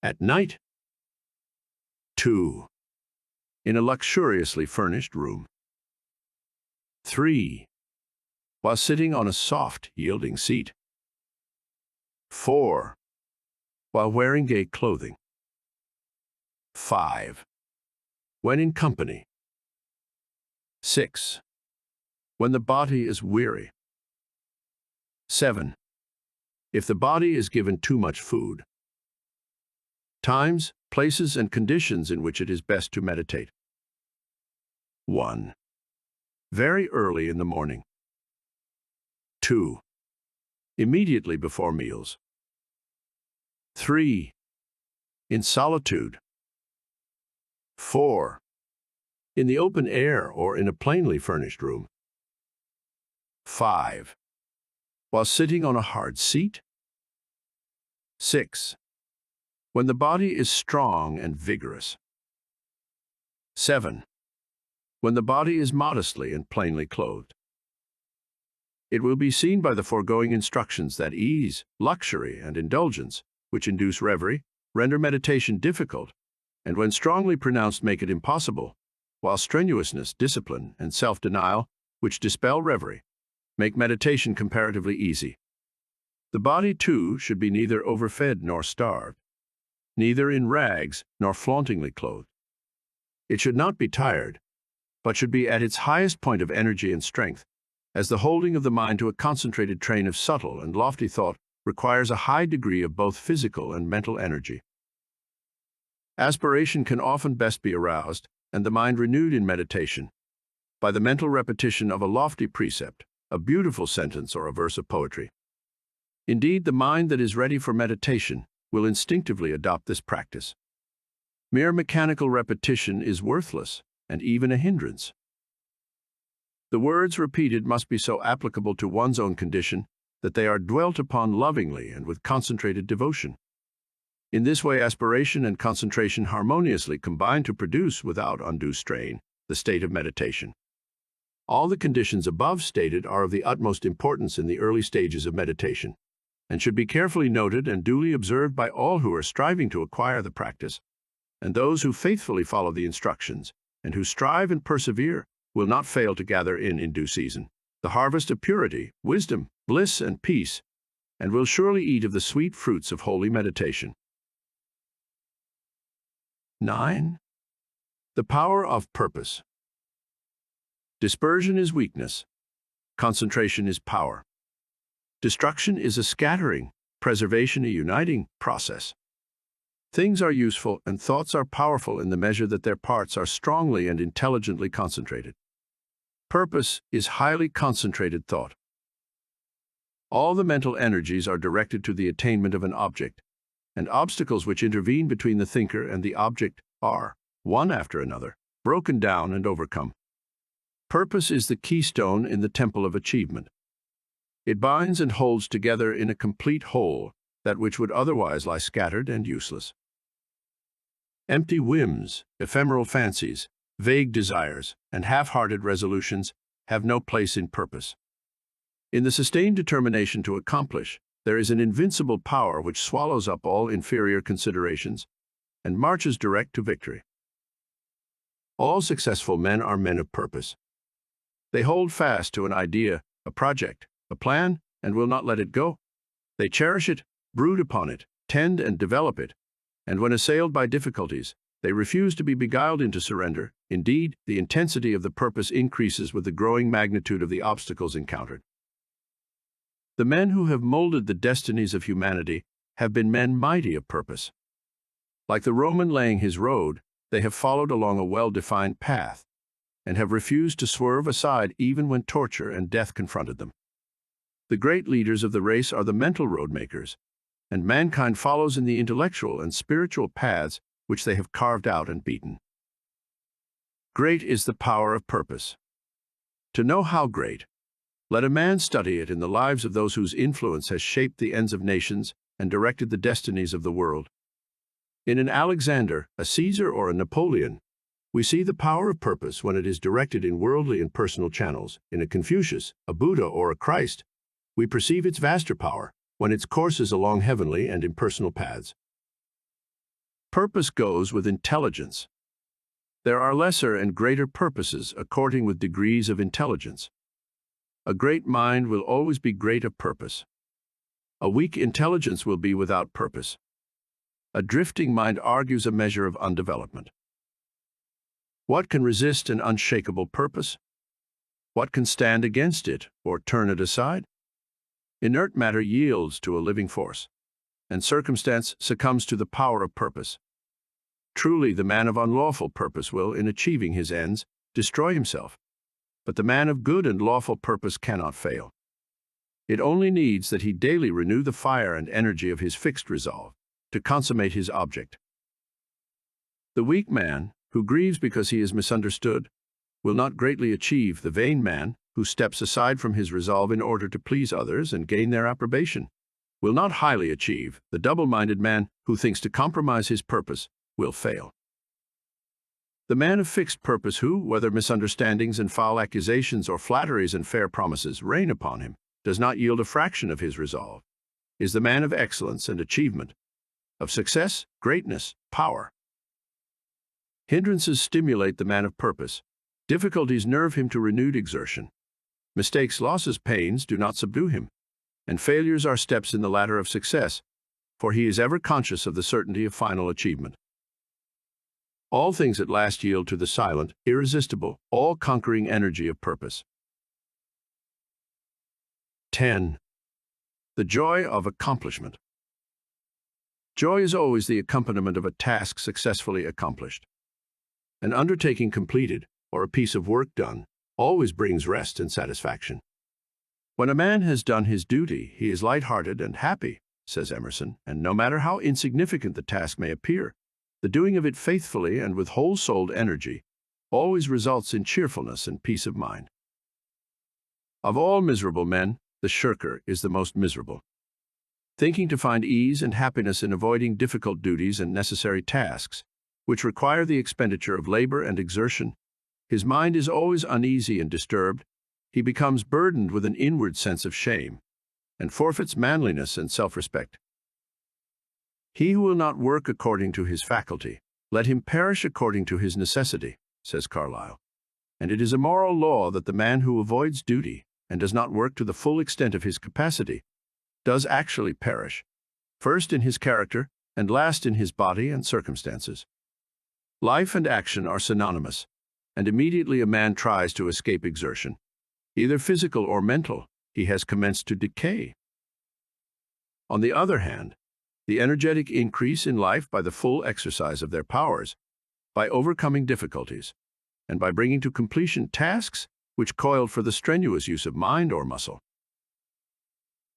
At night. 2. In a luxuriously furnished room. 3. While sitting on a soft, yielding seat. 4. While wearing gay clothing. 5. When in company. 6. When the body is weary. 7. If the body is given too much food. Times, places, and conditions in which it is best to meditate. 1. Very early in the morning. 2. Immediately before meals. 3. In solitude. 4. In the open air or in a plainly furnished room. 5. While sitting on a hard seat. 6. When the body is strong and vigorous. 7. When the body is modestly and plainly clothed. It will be seen by the foregoing instructions that ease, luxury, and indulgence, which induce reverie, render meditation difficult, and when strongly pronounced make it impossible, while strenuousness, discipline, and self-denial, which dispel reverie, make meditation comparatively easy. The body, too, should be neither overfed nor starved, neither in rags nor flauntingly clothed. It should not be tired, but should be at its highest point of energy and strength, as the holding of the mind to a concentrated train of subtle and lofty thought requires a high degree of both physical and mental energy. Aspiration can often best be aroused, and the mind renewed in meditation, by the mental repetition of a lofty precept, a beautiful sentence, or a verse of poetry. Indeed, the mind that is ready for meditation will instinctively adopt this practice. Mere mechanical repetition is worthless and even a hindrance. The words repeated must be so applicable to one's own condition that they are dwelt upon lovingly and with concentrated devotion. In this way, aspiration and concentration harmoniously combine to produce, without undue strain, the state of meditation. All the conditions above stated are of the utmost importance in the early stages of meditation, and should be carefully noted and duly observed by all who are striving to acquire the practice, and those who faithfully follow the instructions, and who strive and persevere, will not fail to gather in due season the harvest of purity, wisdom, bliss, and peace, and will surely eat of the sweet fruits of holy meditation. 9. The power of purpose. Dispersion is weakness. Concentration is power. Destruction is a scattering, preservation a uniting process. Things are useful and thoughts are powerful in the measure that their parts are strongly and intelligently concentrated. Purpose is highly concentrated thought. All the mental energies are directed to the attainment of an object, and obstacles which intervene between the thinker and the object are, one after another, broken down and overcome. Purpose is the keystone in the temple of achievement. It binds and holds together in a complete whole that which would otherwise lie scattered and useless. Empty whims, ephemeral fancies, vague desires, and half-hearted resolutions have no place in purpose. In the sustained determination to accomplish, there is an invincible power which swallows up all inferior considerations and marches direct to victory. All successful men are men of purpose. They hold fast to an idea, a project, a plan, and will not let it go. They cherish it, brood upon it, tend and develop it, and when assailed by difficulties, they refuse to be beguiled into surrender. Indeed, the intensity of the purpose increases with the growing magnitude of the obstacles encountered. The men who have molded the destinies of humanity have been men mighty of purpose. Like the Roman laying his road, they have followed along a well-defined path and have refused to swerve aside even when torture and death confronted them. The great leaders of the race are the mental roadmakers, and mankind follows in the intellectual and spiritual paths which they have carved out and beaten. Great is the power of purpose. To know how great, let a man study it in the lives of those whose influence has shaped the ends of nations and directed the destinies of the world. In an Alexander, a Caesar, or a Napoleon, we see the power of purpose when it is directed in worldly and personal channels. In a Confucius, a Buddha, or a Christ, we perceive its vaster power when its course is along heavenly and impersonal paths. Purpose goes with intelligence. There are lesser and greater purposes according with degrees of intelligence. A great mind will always be great of purpose. A weak intelligence will be without purpose. A drifting mind argues a measure of undevelopment. What can resist an unshakable purpose? What can stand against it or turn it aside? Inert matter yields to a living force, and circumstance succumbs to the power of purpose. Truly, the man of unlawful purpose will, in achieving his ends, destroy himself. But the man of good and lawful purpose cannot fail. It only needs that he daily renew the fire and energy of his fixed resolve to consummate his object. The weak man, who grieves because he is misunderstood, will not greatly achieve. The vain man, who steps aside from his resolve in order to please others and gain their approbation, will not highly achieve. The double-minded man, who thinks to compromise his purpose, will fail. The man of fixed purpose who, whether misunderstandings and foul accusations or flatteries and fair promises rain upon him, does not yield a fraction of his resolve, is the man of excellence and achievement, of success, greatness, power. Hindrances stimulate the man of purpose. Difficulties nerve him to renewed exertion. Mistakes, losses, pains do not subdue him, and failures are steps in the ladder of success, for he is ever conscious of the certainty of final achievement. All things at last yield to the silent, irresistible, all-conquering energy of purpose. 10. The joy of accomplishment. Joy is always the accompaniment of a task successfully accomplished. An undertaking completed, or a piece of work done, always brings rest and satisfaction. When a man has done his duty, he is light-hearted and happy, says Emerson, and no matter how insignificant the task may appear, the doing of it faithfully and with whole-souled energy always results in cheerfulness and peace of mind. Of all miserable men, the shirker is the most miserable. Thinking to find ease and happiness in avoiding difficult duties and necessary tasks, which require the expenditure of labor and exertion, his mind is always uneasy and disturbed. He becomes burdened with an inward sense of shame, and forfeits manliness and self-respect. He who will not work according to his faculty, let him perish according to his necessity, says Carlyle. And it is a moral law that the man who avoids duty and does not work to the full extent of his capacity does actually perish, first in his character and last in his body and circumstances. Life and action are synonymous, and immediately a man tries to escape exertion, either physical or mental, he has commenced to decay. On the other hand, the energetic increase in life by the full exercise of their powers, by overcoming difficulties, and by bringing to completion tasks which coiled for the strenuous use of mind or muscle.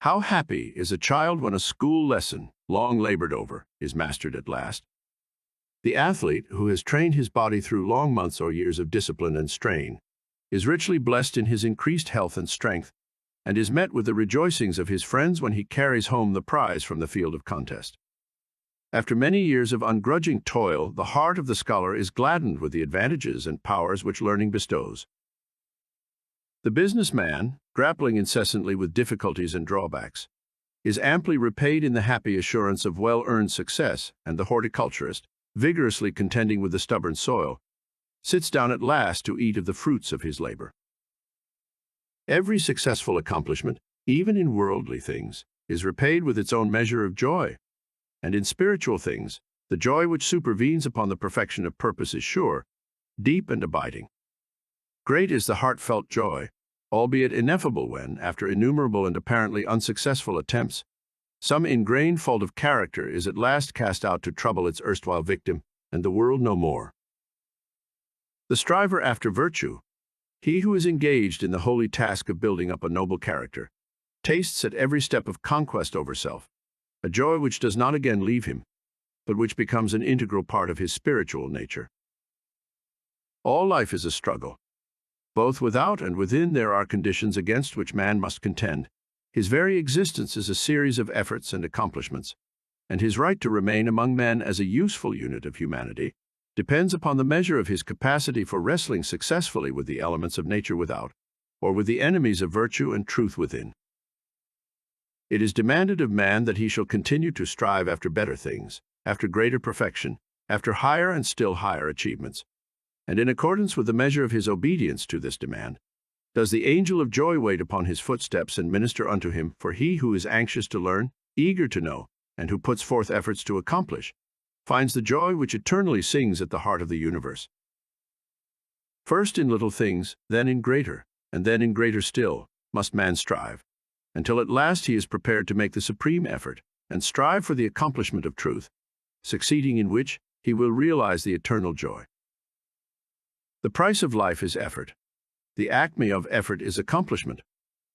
How happy is a child when a school lesson, long labored over, is mastered at last? The athlete, who has trained his body through long months or years of discipline and strain, is richly blessed in his increased health and strength, and is met with the rejoicings of his friends when he carries home the prize from the field of contest. After many years of ungrudging toil, the heart of the scholar is gladdened with the advantages and powers which learning bestows. The businessman, grappling incessantly with difficulties and drawbacks, is amply repaid in the happy assurance of well-earned success, and the horticulturist, vigorously contending with the stubborn soil, sits down at last to eat of the fruits of his labor. Every successful accomplishment, even in worldly things, is repaid with its own measure of joy, and in spiritual things, the joy which supervenes upon the perfection of purpose is sure, deep and abiding. Great is the heartfelt joy, albeit ineffable when, after innumerable and apparently unsuccessful attempts, some ingrained fault of character is at last cast out to trouble its erstwhile victim, and the world no more. The striver after virtue, he who is engaged in the holy task of building up a noble character, tastes at every step of conquest over self, a joy which does not again leave him, but which becomes an integral part of his spiritual nature. All life is a struggle. Both without and within there are conditions against which man must contend. His very existence is a series of efforts and accomplishments, and his right to remain among men as a useful unit of humanity depends upon the measure of his capacity for wrestling successfully with the elements of nature without, or with the enemies of virtue and truth within. It is demanded of man that he shall continue to strive after better things, after greater perfection, after higher and still higher achievements. And in accordance with the measure of his obedience to this demand, does the angel of joy wait upon his footsteps and minister unto him, for he who is anxious to learn, eager to know, and who puts forth efforts to accomplish, finds the joy which eternally sings at the heart of the universe. First in little things, then in greater, and then in greater still, must man strive, until at last he is prepared to make the supreme effort, and strive for the accomplishment of truth, succeeding in which he will realize the eternal joy. The price of life is effort. The acme of effort is accomplishment.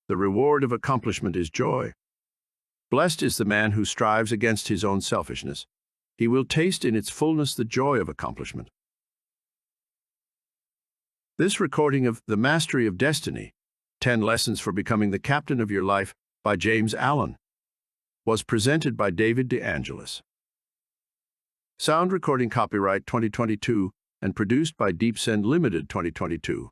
The reward of accomplishment is joy. Blessed is the man who strives against his own selfishness. He will taste in its fullness the joy of accomplishment. This recording of The Mastery of Destiny, 10 Lessons for Becoming the Captain of Your Life by James Allen, was presented by David De Angelis. Sound recording copyright 2022 and produced by Deepsend Limited 2022.